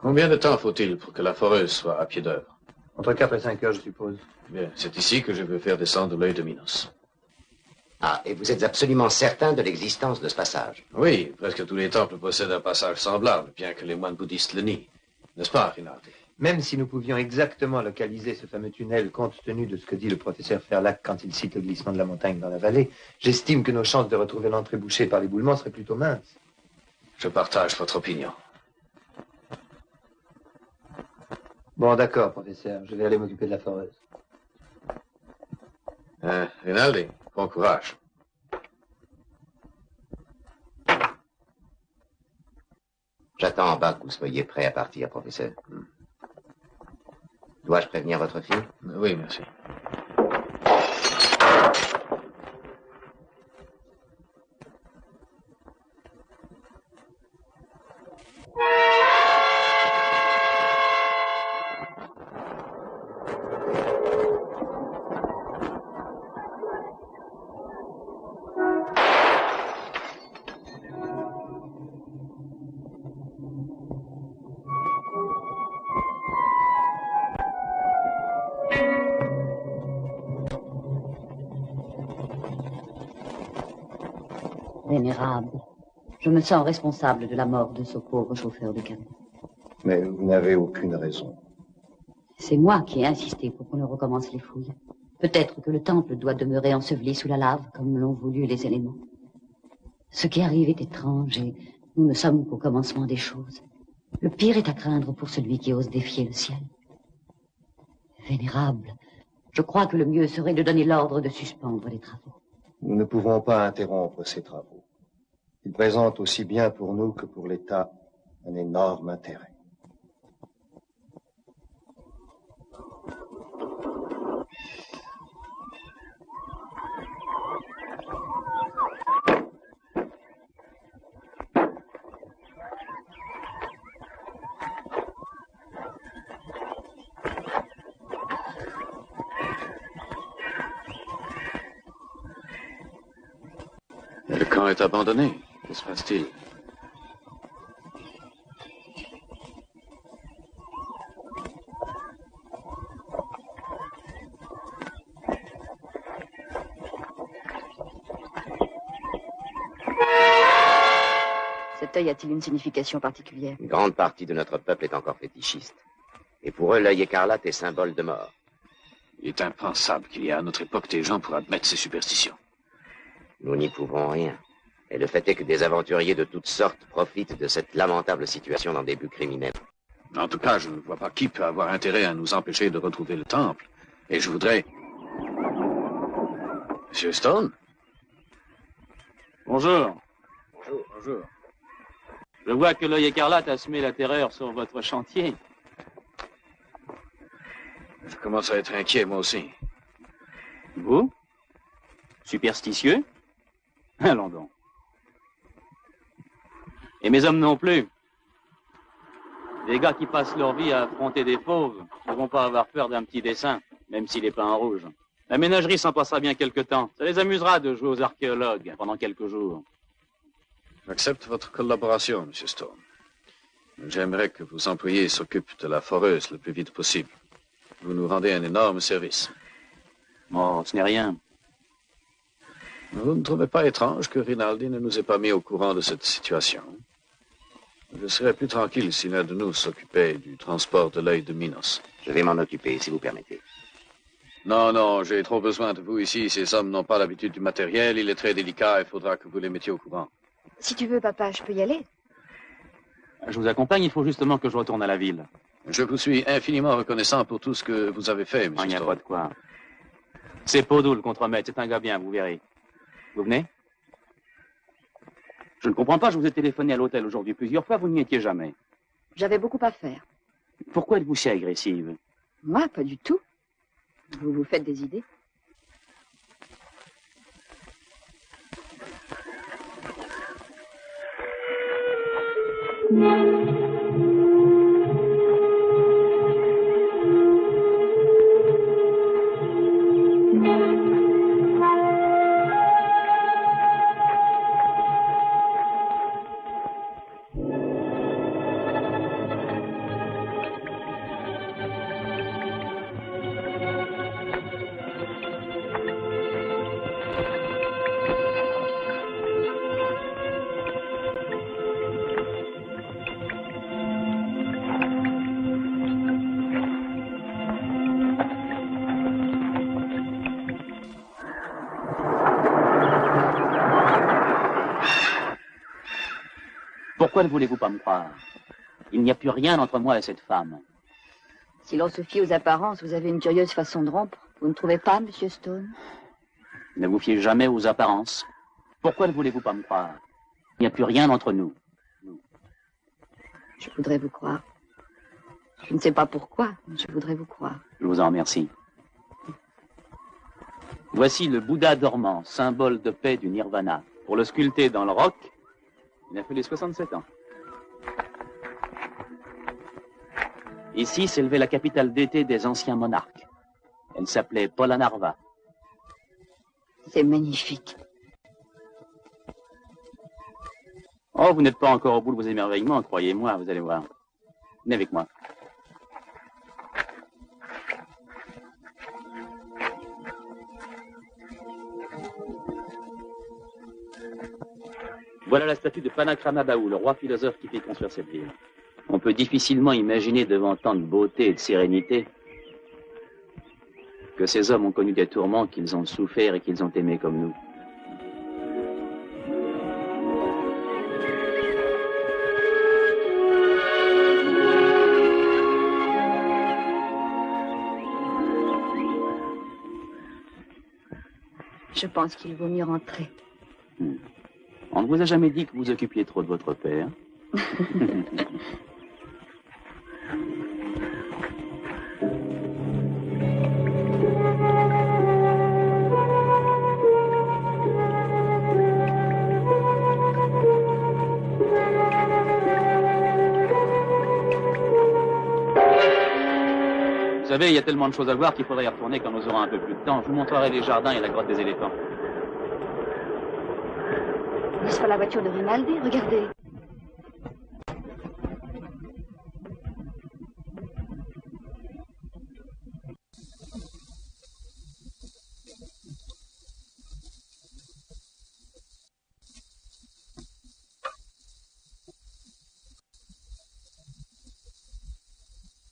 Combien de temps faut-il pour que la foreuse soit à pied d'œuvre? Entre 4 et 5 heures, je suppose. Bien, c'est ici que je veux faire descendre l'œil de Minos. Ah, et vous êtes absolument certain de l'existence de ce passage? Oui, presque tous les temples possèdent un passage semblable, bien que les moines bouddhistes le nient. N'est-ce pas, Rinaldi? Même si nous pouvions exactement localiser ce fameux tunnel, compte tenu de ce que dit le professeur Ferlac quand il cite le glissement de la montagne dans la vallée, j'estime que nos chances de retrouver l'entrée bouchée par l'éboulement seraient plutôt minces. Je partage votre opinion. Bon, d'accord, professeur. Je vais aller m'occuper de la foreuse. Rinaldi, bon courage. J'attends en bas que vous soyez prêt à partir, professeur. Dois-je prévenir votre fille? Oui, merci. Vénérable, je me sens responsable de la mort de ce pauvre chauffeur de camion. Mais vous n'avez aucune raison. C'est moi qui ai insisté pour qu'on ne recommence les fouilles. Peut-être que le temple doit demeurer enseveli sous la lave, comme l'ont voulu les éléments. Ce qui arrive est étrange et nous ne sommes qu'au commencement des choses. Le pire est à craindre pour celui qui ose défier le ciel. Vénérable, je crois que le mieux serait de donner l'ordre de suspendre les travaux. Nous ne pouvons pas interrompre ces travaux. Ils présentent aussi bien pour nous que pour l'État un énorme intérêt. Le camp est abandonné. Que se passe-t-il? Cet œil a-t-il une signification particulière? Une grande partie de notre peuple est encore fétichiste. Et pour eux, l'œil écarlate est symbole de mort. Il est impensable qu'il y ait à notre époque des gens pour admettre ces superstitions. Nous n'y pouvons rien. Et le fait est que des aventuriers de toutes sortes profitent de cette lamentable situation dans des buts criminels. En tout cas, je ne vois pas qui peut avoir intérêt à nous empêcher de retrouver le temple. Et je voudrais... Monsieur Stone? Bonjour. Bonjour. Je vois que l'œil écarlate a semé la terreur sur votre chantier. Je commence à être inquiet, moi aussi. Vous? Superstitieux? Allons donc. Et mes hommes non plus. Les gars qui passent leur vie à affronter des fauves ne vont pas avoir peur d'un petit dessin, même s'il est peint en rouge. La ménagerie s'en passera bien quelque temps. Ça les amusera de jouer aux archéologues pendant quelques jours. J'accepte votre collaboration, Monsieur Stone. J'aimerais que vos employés s'occupent de la foreuse le plus vite possible. Vous nous rendez un énorme service. Oh, ce n'est rien. Vous ne trouvez pas étrange que Rinaldi ne nous ait pas mis au courant de cette situation? Je serais plus tranquille si l'un de nous s'occupait du transport de l'œil de Minos. Je vais m'en occuper, si vous permettez. Non, non, j'ai trop besoin de vous ici. Ces hommes n'ont pas l'habitude du matériel. Il est très délicat. Il faudra que vous les mettiez au courant. Si tu veux, papa, je peux y aller. Je vous accompagne, il faut justement que je retourne à la ville. Je vous suis infiniment reconnaissant pour tout ce que vous avez fait, monsieur Il n'y a Stone. pas de quoi. C'est Podou, le contremaître. C'est un gars bien, vous verrez. Vous venez? Je ne comprends pas, je vous ai téléphoné à l'hôtel aujourd'hui plusieurs fois, vous n'y étiez jamais. J'avais beaucoup à faire. Pourquoi êtes-vous si agressive? Moi, pas du tout. Vous vous faites des idées? Pourquoi ne voulez-vous pas me croire? Il n'y a plus rien entre moi et cette femme. Si l'on se fie aux apparences, vous avez une curieuse façon de rompre. Vous ne trouvez pas, Monsieur Stone? Ne vous fiez jamais aux apparences. Pourquoi ne voulez-vous pas me croire? Il n'y a plus rien entre nous. Je voudrais vous croire. Je ne sais pas pourquoi, mais je voudrais vous croire. Je vous en remercie. Voici le Bouddha dormant, symbole de paix du nirvana. Pour le sculpter dans le roc, il a fait les 67 ans. Ici s'élevait la capitale d'été des anciens monarques. Elle s'appelait Polonnaruwa. C'est magnifique. Oh, vous n'êtes pas encore au bout de vos émerveillements, croyez-moi, vous allez voir. Venez avec moi. Voilà la statue de Panakramabahu, le roi philosophe qui fit construire cette ville. On peut difficilement imaginer devant tant de beauté et de sérénité que ces hommes ont connu des tourments, qu'ils ont souffert et qu'ils ont aimé comme nous. Je pense qu'il vaut mieux rentrer. On ne vous a jamais dit que vous occupiez trop de votre père. Vous savez, il y a tellement de choses à voir qu'il faudrait y retourner quand nous aurons un peu plus de temps. Je vous montrerai les jardins et la grotte des éléphants. N'est-ce pas la voiture de Rinaldi? Regardez.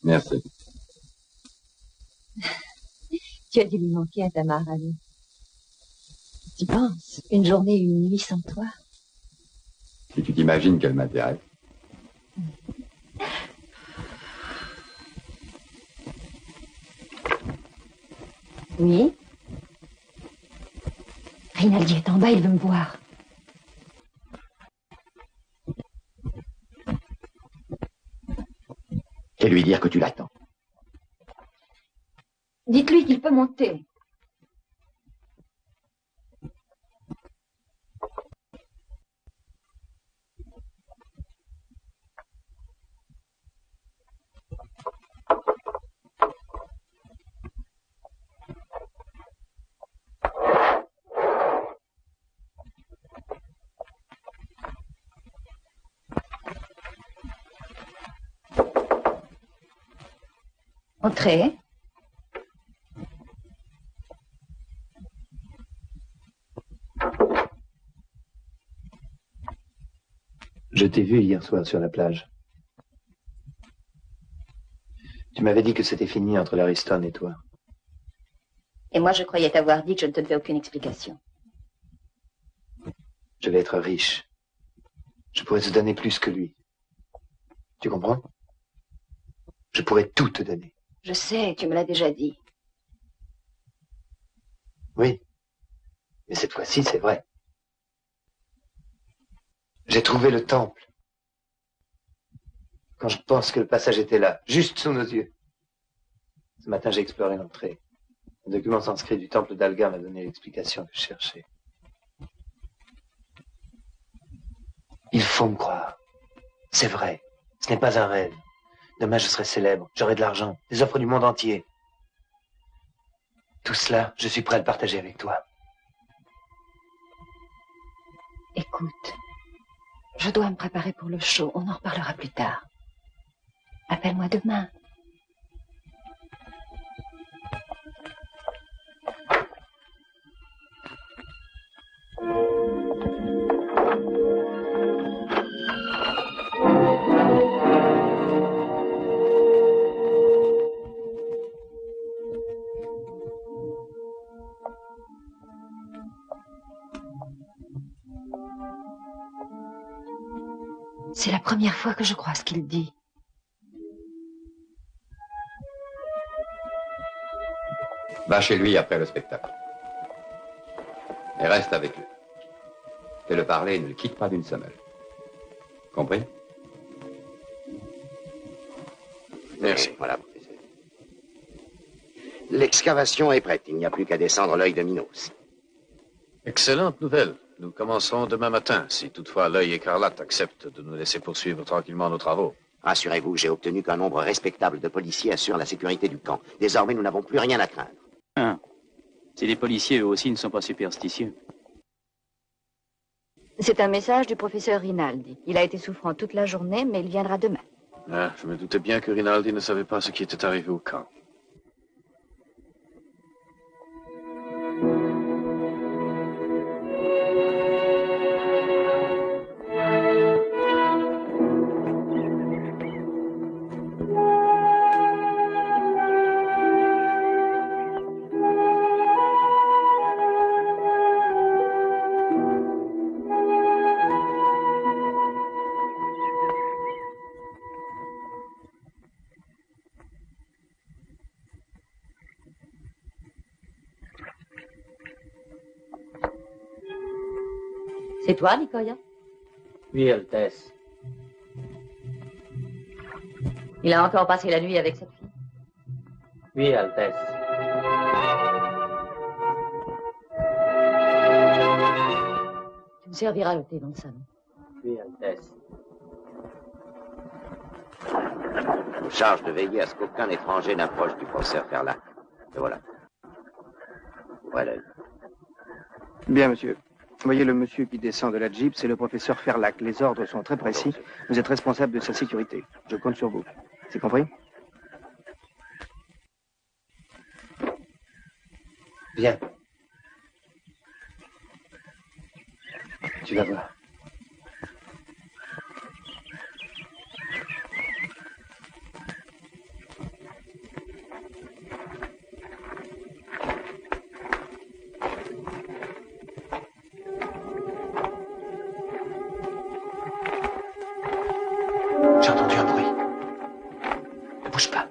Merci. Tu as dû lui manquer à ta Maharani. Tu penses, une journée et une nuit sans toi? Si tu t'imagines qu'elle m'intéresse. Oui. Rinaldi est en bas, il veut me voir. Et lui dire que tu l'attends. Dites-lui qu'il peut monter. Entrez. Je t'ai vu hier soir sur la plage. Tu m'avais dit que c'était fini entre l'Ariston et toi. Et moi, je croyais t'avoir dit que je ne te devais aucune explication. Je vais être riche. Je pourrais te donner plus que lui. Tu comprends? Je pourrais tout te donner. Je sais, tu me l'as déjà dit. Oui. Mais cette fois-ci, c'est vrai. J'ai trouvé le temple. Quand je pense que le passage était là, juste sous nos yeux. Ce matin, j'ai exploré l'entrée. Un document sanskrit du temple d'Alga m'a donné l'explication que je cherchais. Il faut me croire. C'est vrai. Ce n'est pas un rêve. Demain, je serai célèbre. J'aurai de l'argent. Des offres du monde entier. Tout cela, je suis prêt à le partager avec toi. Écoute, je dois me préparer pour le show. On en reparlera plus tard. Appelle-moi demain. C'est la première fois que je crois ce qu'il dit. Va chez lui après le spectacle. Et reste avec lui. Fais-le parler et ne le quitte pas d'une semelle. Compris? Merci. Voilà, professeur. L'excavation est prête. Il n'y a plus qu'à descendre l'œil de Minos. Excellente nouvelle. Nous commencerons demain matin, si toutefois l'œil écarlate accepte de nous laisser poursuivre tranquillement nos travaux. Rassurez-vous, j'ai obtenu qu'un nombre respectable de policiers assure la sécurité du camp. Désormais, nous n'avons plus rien à craindre. Ah. Si les policiers, eux aussi, ne sont pas superstitieux. C'est un message du professeur Rinaldi. Il a été souffrant toute la journée, mais il viendra demain. Ah, je me doutais bien que Rinaldi ne savait pas ce qui était arrivé au camp. C'est toi, Nicoya? Oui, Altesse. Il a encore passé la nuit avec cette fille? Oui, Altesse. Tu me serviras le thé dans le salon. Oui, Altesse. Je me charge de veiller à ce qu'aucun étranger n'approche du professeur Ferlac. Et voilà. Voilà. Bien, monsieur. Voyez le monsieur qui descend de la Jeep, c'est le professeur Ferlac. Les ordres sont très précis. Vous êtes responsable de sa sécurité. Je compte sur vous. C'est compris? Viens. Tu vas voir. J'ai entendu un bruit. Ne bouge pas.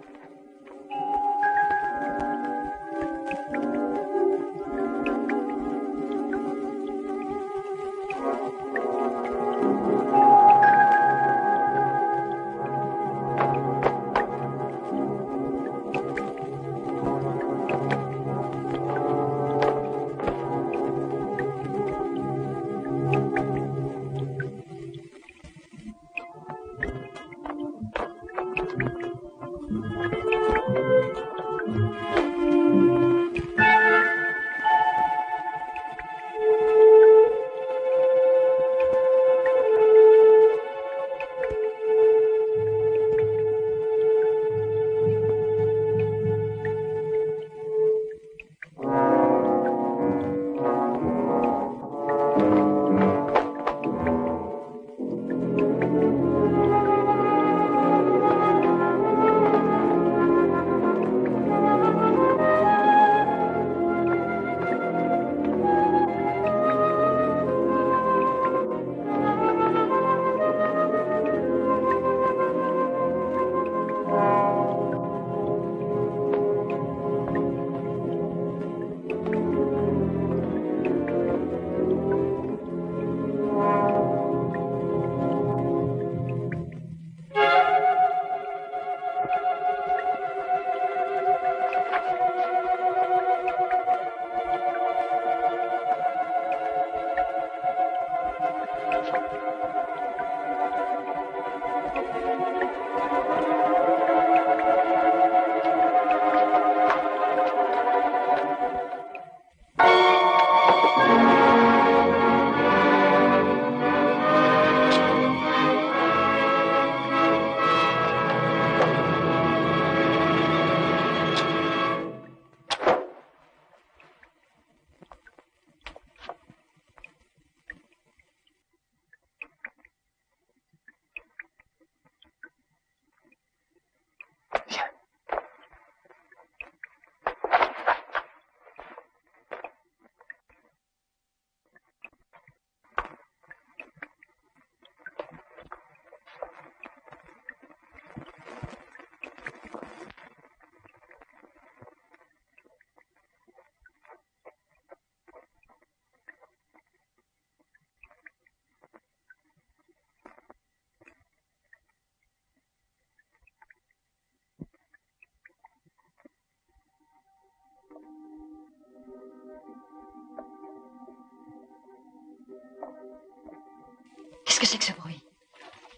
Qu'est-ce que c'est que ce bruit?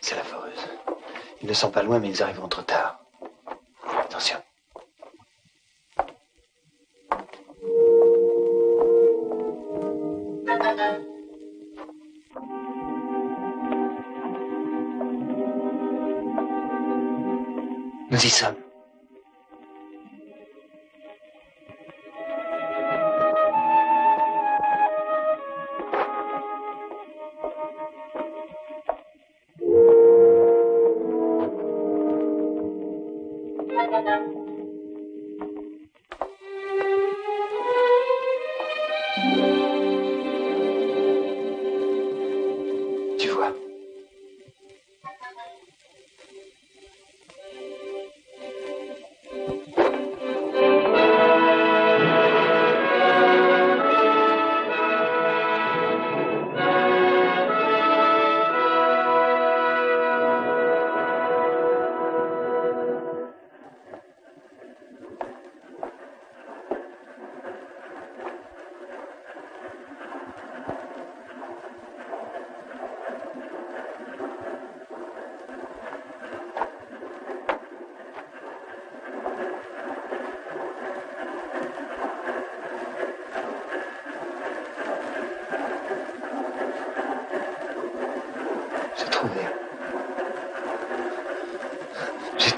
C'est la foreuse. Ils ne sont pas loin, mais ils arriveront trop tard. Attention. Nous y sommes. Tu vois.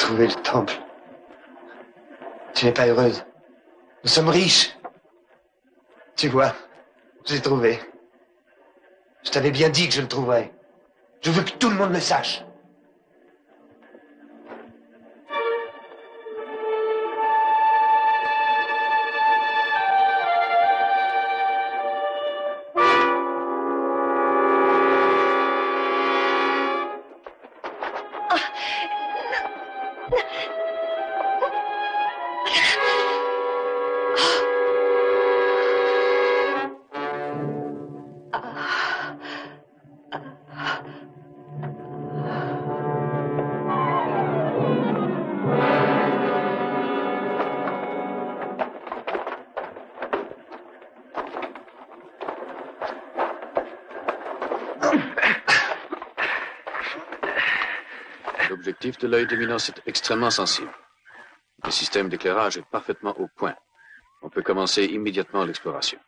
trouvé le temple. Tu n'es pas heureuse. Nous sommes riches. Tu vois, j'ai trouvé. Je t'avais bien dit que je le trouverais. Je veux que tout le monde le sache. L'objectif de l'œil de Minos est extrêmement sensible. Le système d'éclairage est parfaitement au point. On peut commencer immédiatement l'exploration.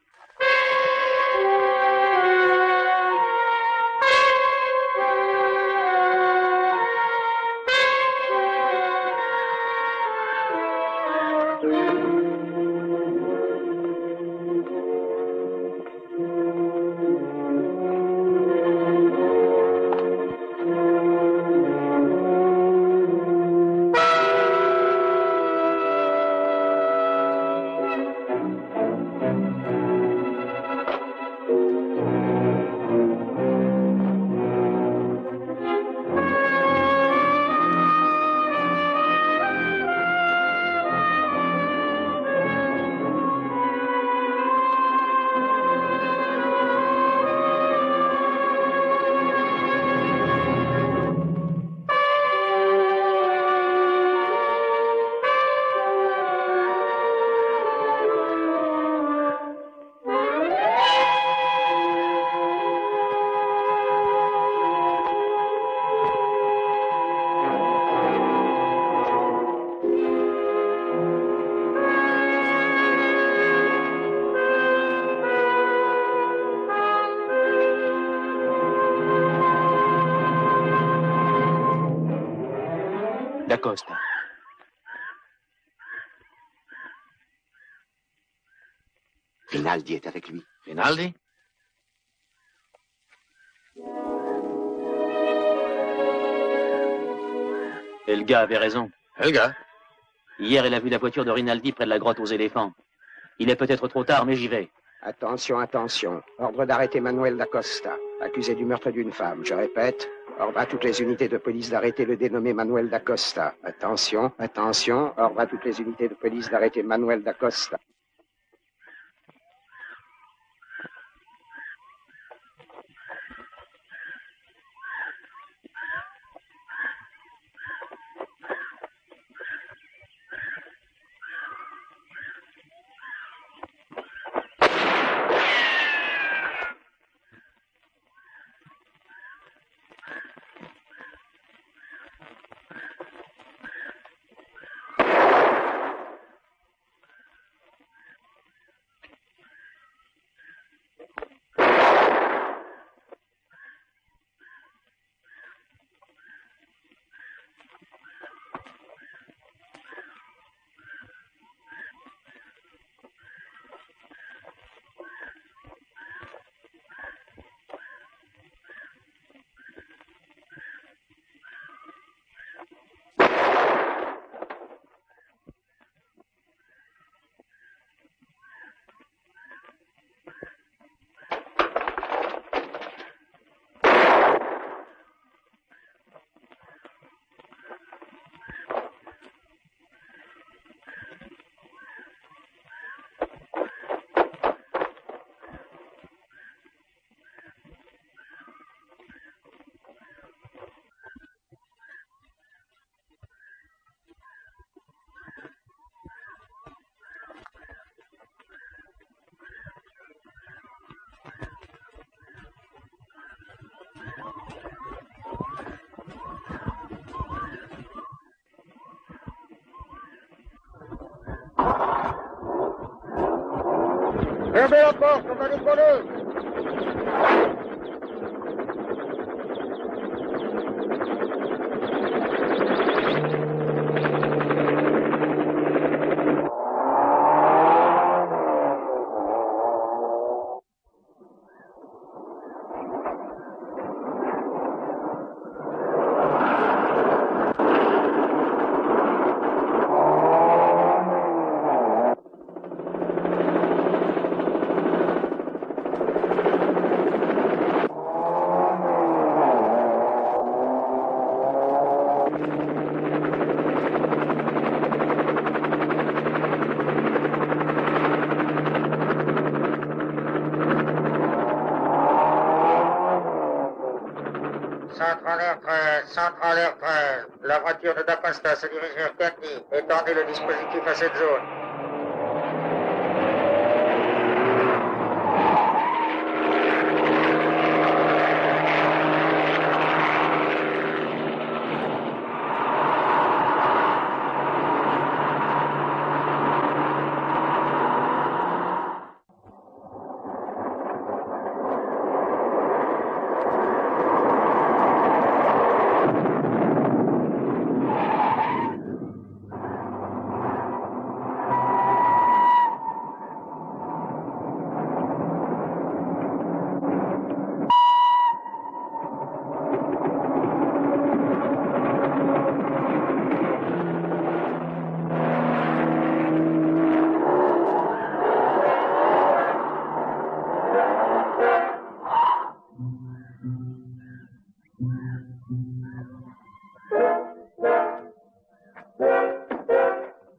D'Acosta. Rinaldi est avec lui. Rinaldi? Helga avait raison. Helga? Hier, elle a vu la voiture de Rinaldi près de la grotte aux éléphants. Il est peut-être trop tard, mais j'y vais. Attention, attention. Ordre d'arrêter Manuel d'Acosta, accusé du meurtre d'une femme. Je répète, ordre à toutes les unités de police d'arrêter le dénommé Manuel d'Acosta. Attention, attention. Ordre à toutes les unités de police d'arrêter Manuel d'Acosta. Fermez la porte, on va nous voler. Alerte 13. La voiture de D'Acosta se dirige vers Candy. Étendez le dispositif à cette zone.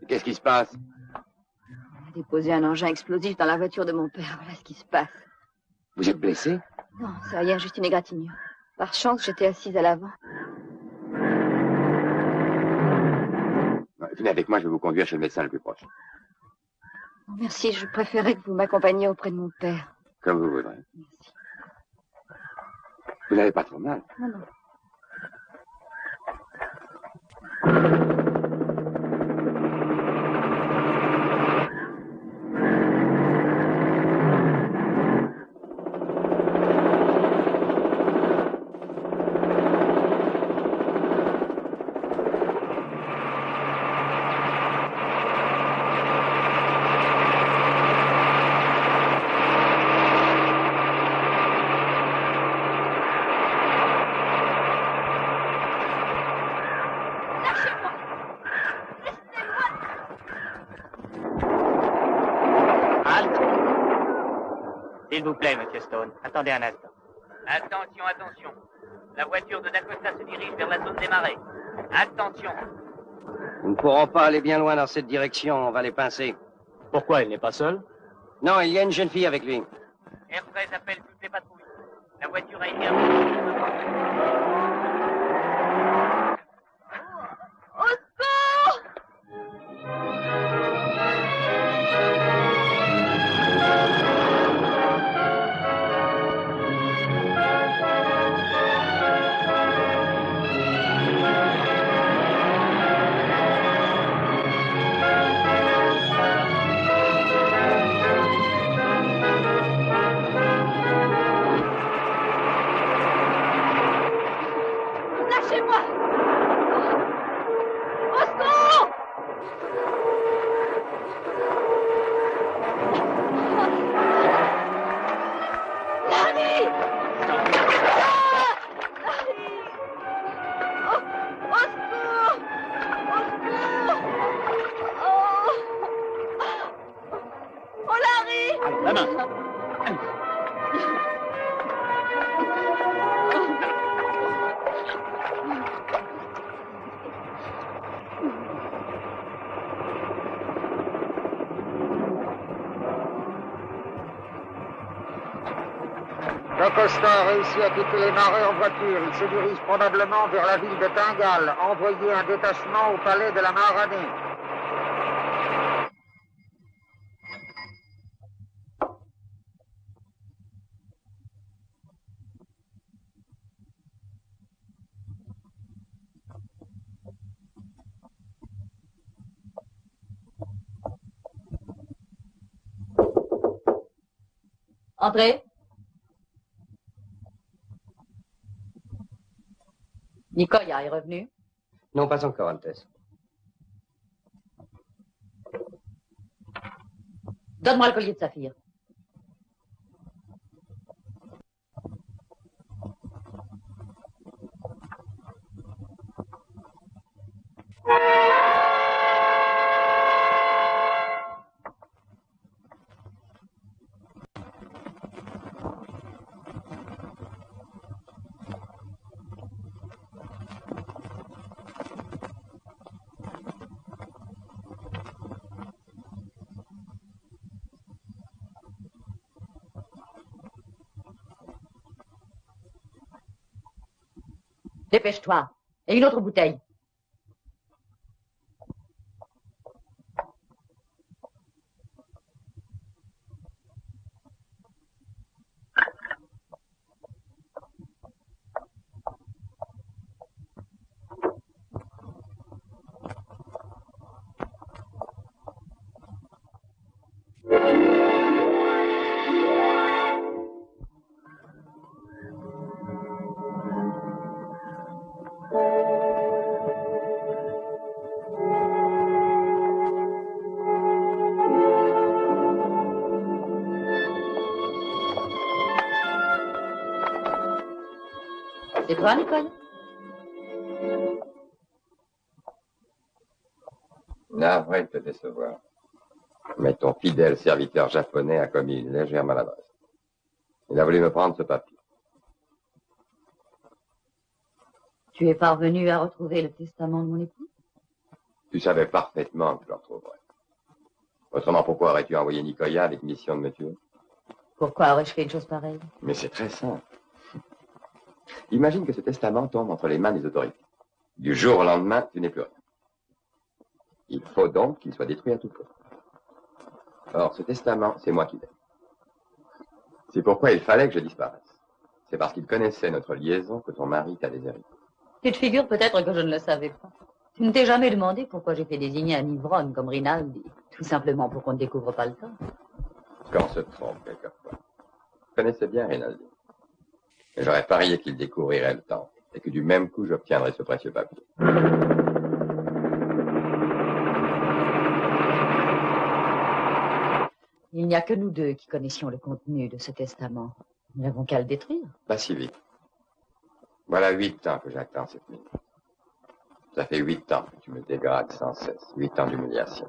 Qu'est-ce qui se passe? On a déposé un engin explosif dans la voiture de mon père. Voilà ce qui se passe. Vous êtes blessé? Non, c'est rien, juste une égratignure. Par chance, j'étais assise à l'avant. Venez avec moi, je vais vous conduire chez le médecin le plus proche. Oh, merci, je préférais que vous m'accompagniez auprès de mon père. Comme vous voudrez. Merci. Vous n'avez pas trop mal? Non, non. S'il vous plaît, monsieur Stone, attendez un instant. Attention, attention. La voiture de D'Acosta se dirige vers la zone des marais. Attention. Nous ne pourrons pas aller bien loin dans cette direction, on va les pincer. Pourquoi, il n'est pas seul? Non, il y a une jeune fille avec lui. R13 appelle toutes les patrouilles. La voiture a été Au secours! Lâchez-moi! Au secours! Larry! Ah! Larry! Au secours! Au secours! Oh, Larry! La main. D'Acosta a réussi à quitter les marais en voiture. Il se dirige probablement vers la ville de Tingal. Envoyez un détachement au palais de la Maharanée. Entrez. Nicoya est revenu? Non, pas encore, Altesse. Donne-moi le collier de saphir. Dépêche-toi. Et une autre bouteille. C'est toi, Nicole? Navré de te décevoir. Mais ton fidèle serviteur japonais a commis une légère maladresse. Il a voulu me prendre ce papier. Tu es parvenu à retrouver le testament de mon époux? Tu savais parfaitement que je le retrouverais. Autrement, pourquoi aurais-tu envoyé Nicoya avec mission de me tuer? Pourquoi aurais-je fait une chose pareille? Mais c'est très simple. Imagine que ce testament tombe entre les mains des autorités. Du jour au lendemain, tu n'es plus rien. Il faut donc qu'il soit détruit à tout prix. Or, ce testament, c'est moi qui l'ai. C'est pourquoi il fallait que je disparaisse. C'est parce qu'il connaissait notre liaison que ton mari t'a déshérité. Tu te figures peut-être que je ne le savais pas. Tu ne t'es jamais demandé pourquoi j'ai fait désigner un ivrogne comme Rinaldi. Tout simplement pour qu'on ne découvre pas le temps. Qu'on se trompe quelquefois. Je connaissais bien Rinaldi. Et j'aurais parié qu'il découvrirait le temps. Et que du même coup, j'obtiendrais ce précieux papier. Il n'y a que nous deux qui connaissions le contenu de ce testament. Nous n'avons qu'à le détruire. Pas si vite. Voilà 8 ans que j'attends cette minute. Ça fait 8 ans que tu me dégrades sans cesse. 8 ans d'humiliation.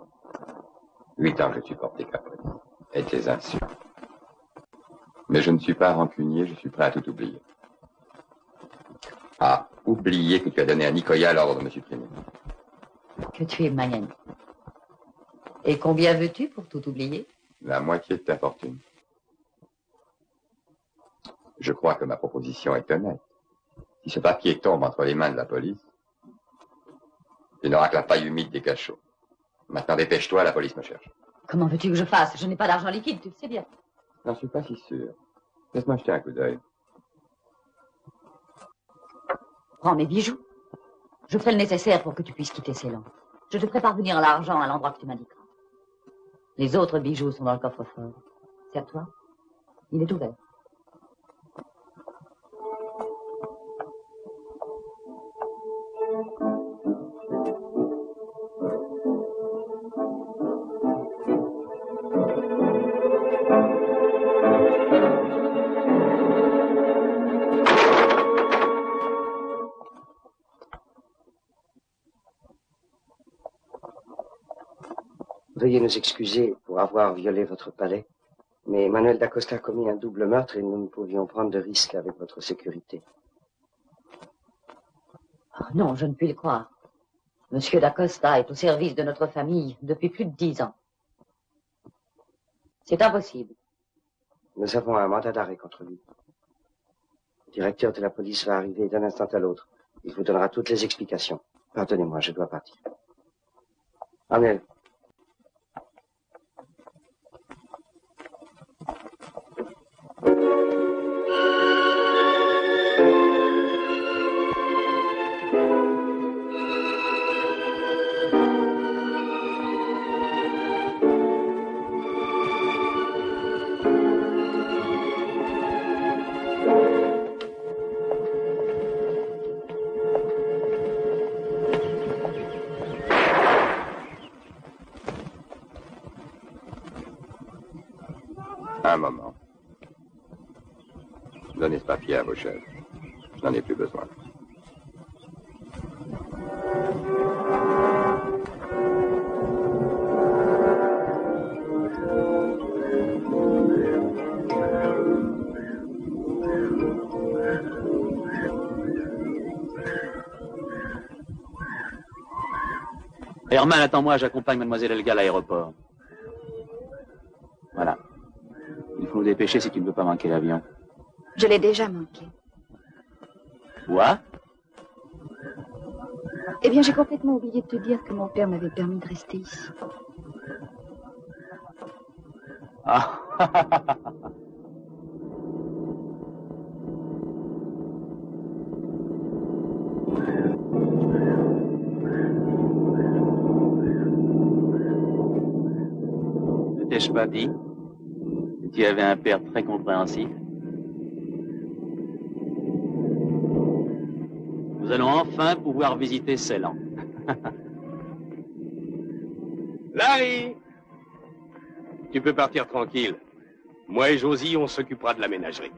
8 ans que je supporte tes caprices et tes insultes. Mais je ne suis pas rancunier, je suis prêt à tout oublier. À oublier que tu as donné à Nicoya l'ordre de me supprimer. Que tu es magnanime. Et combien veux-tu pour tout oublier? La moitié de ta fortune. Je crois que ma proposition est honnête. Si ce papier tombe entre les mains de la police, tu n'auras que la paille humide des cachots. Maintenant, dépêche-toi, la police me cherche. Comment veux-tu que je fasse? Je n'ai pas d'argent liquide, tu le sais bien. J'en suis pas si sûr. Laisse-moi jeter un coup d'œil. Prends mes bijoux. Je ferai le nécessaire pour que tu puisses quitter Ceylan. Je te ferai parvenir l'argent à l'endroit que tu m'indiqueras. Les autres bijoux sont dans le coffre-fort. C'est à toi. Il est ouvert. Veuillez nous excuser pour avoir violé votre palais, mais Manuel d'Acosta a commis un double meurtre et nous ne pouvions prendre de risques avec votre sécurité. Oh non, je ne puis le croire. Monsieur d'Acosta est au service de notre famille depuis plus de 10 ans. C'est impossible. Nous avons un mandat d'arrêt contre lui. Le directeur de la police va arriver d'un instant à l'autre. Il vous donnera toutes les explications. Pardonnez-moi, je dois partir. Manuel. Un moment. Donnez ce papier à vos chefs. Je n'en ai plus besoin. Herman, attends-moi, j'accompagne Mademoiselle Elga à l'aéroport. Voilà. Il faut nous dépêcher si tu ne veux pas manquer l'avion. Je l'ai déjà manqué. Quoi? Eh bien, j'ai complètement oublié de te dire que mon père m'avait permis de rester ici. Ah. Ne t'ai-je pas dit que tu avais un père très compréhensif? Nous allons enfin pouvoir visiter Ceylan. Larry! Tu peux partir tranquille. Moi et Josie, on s'occupera de la ménagerie.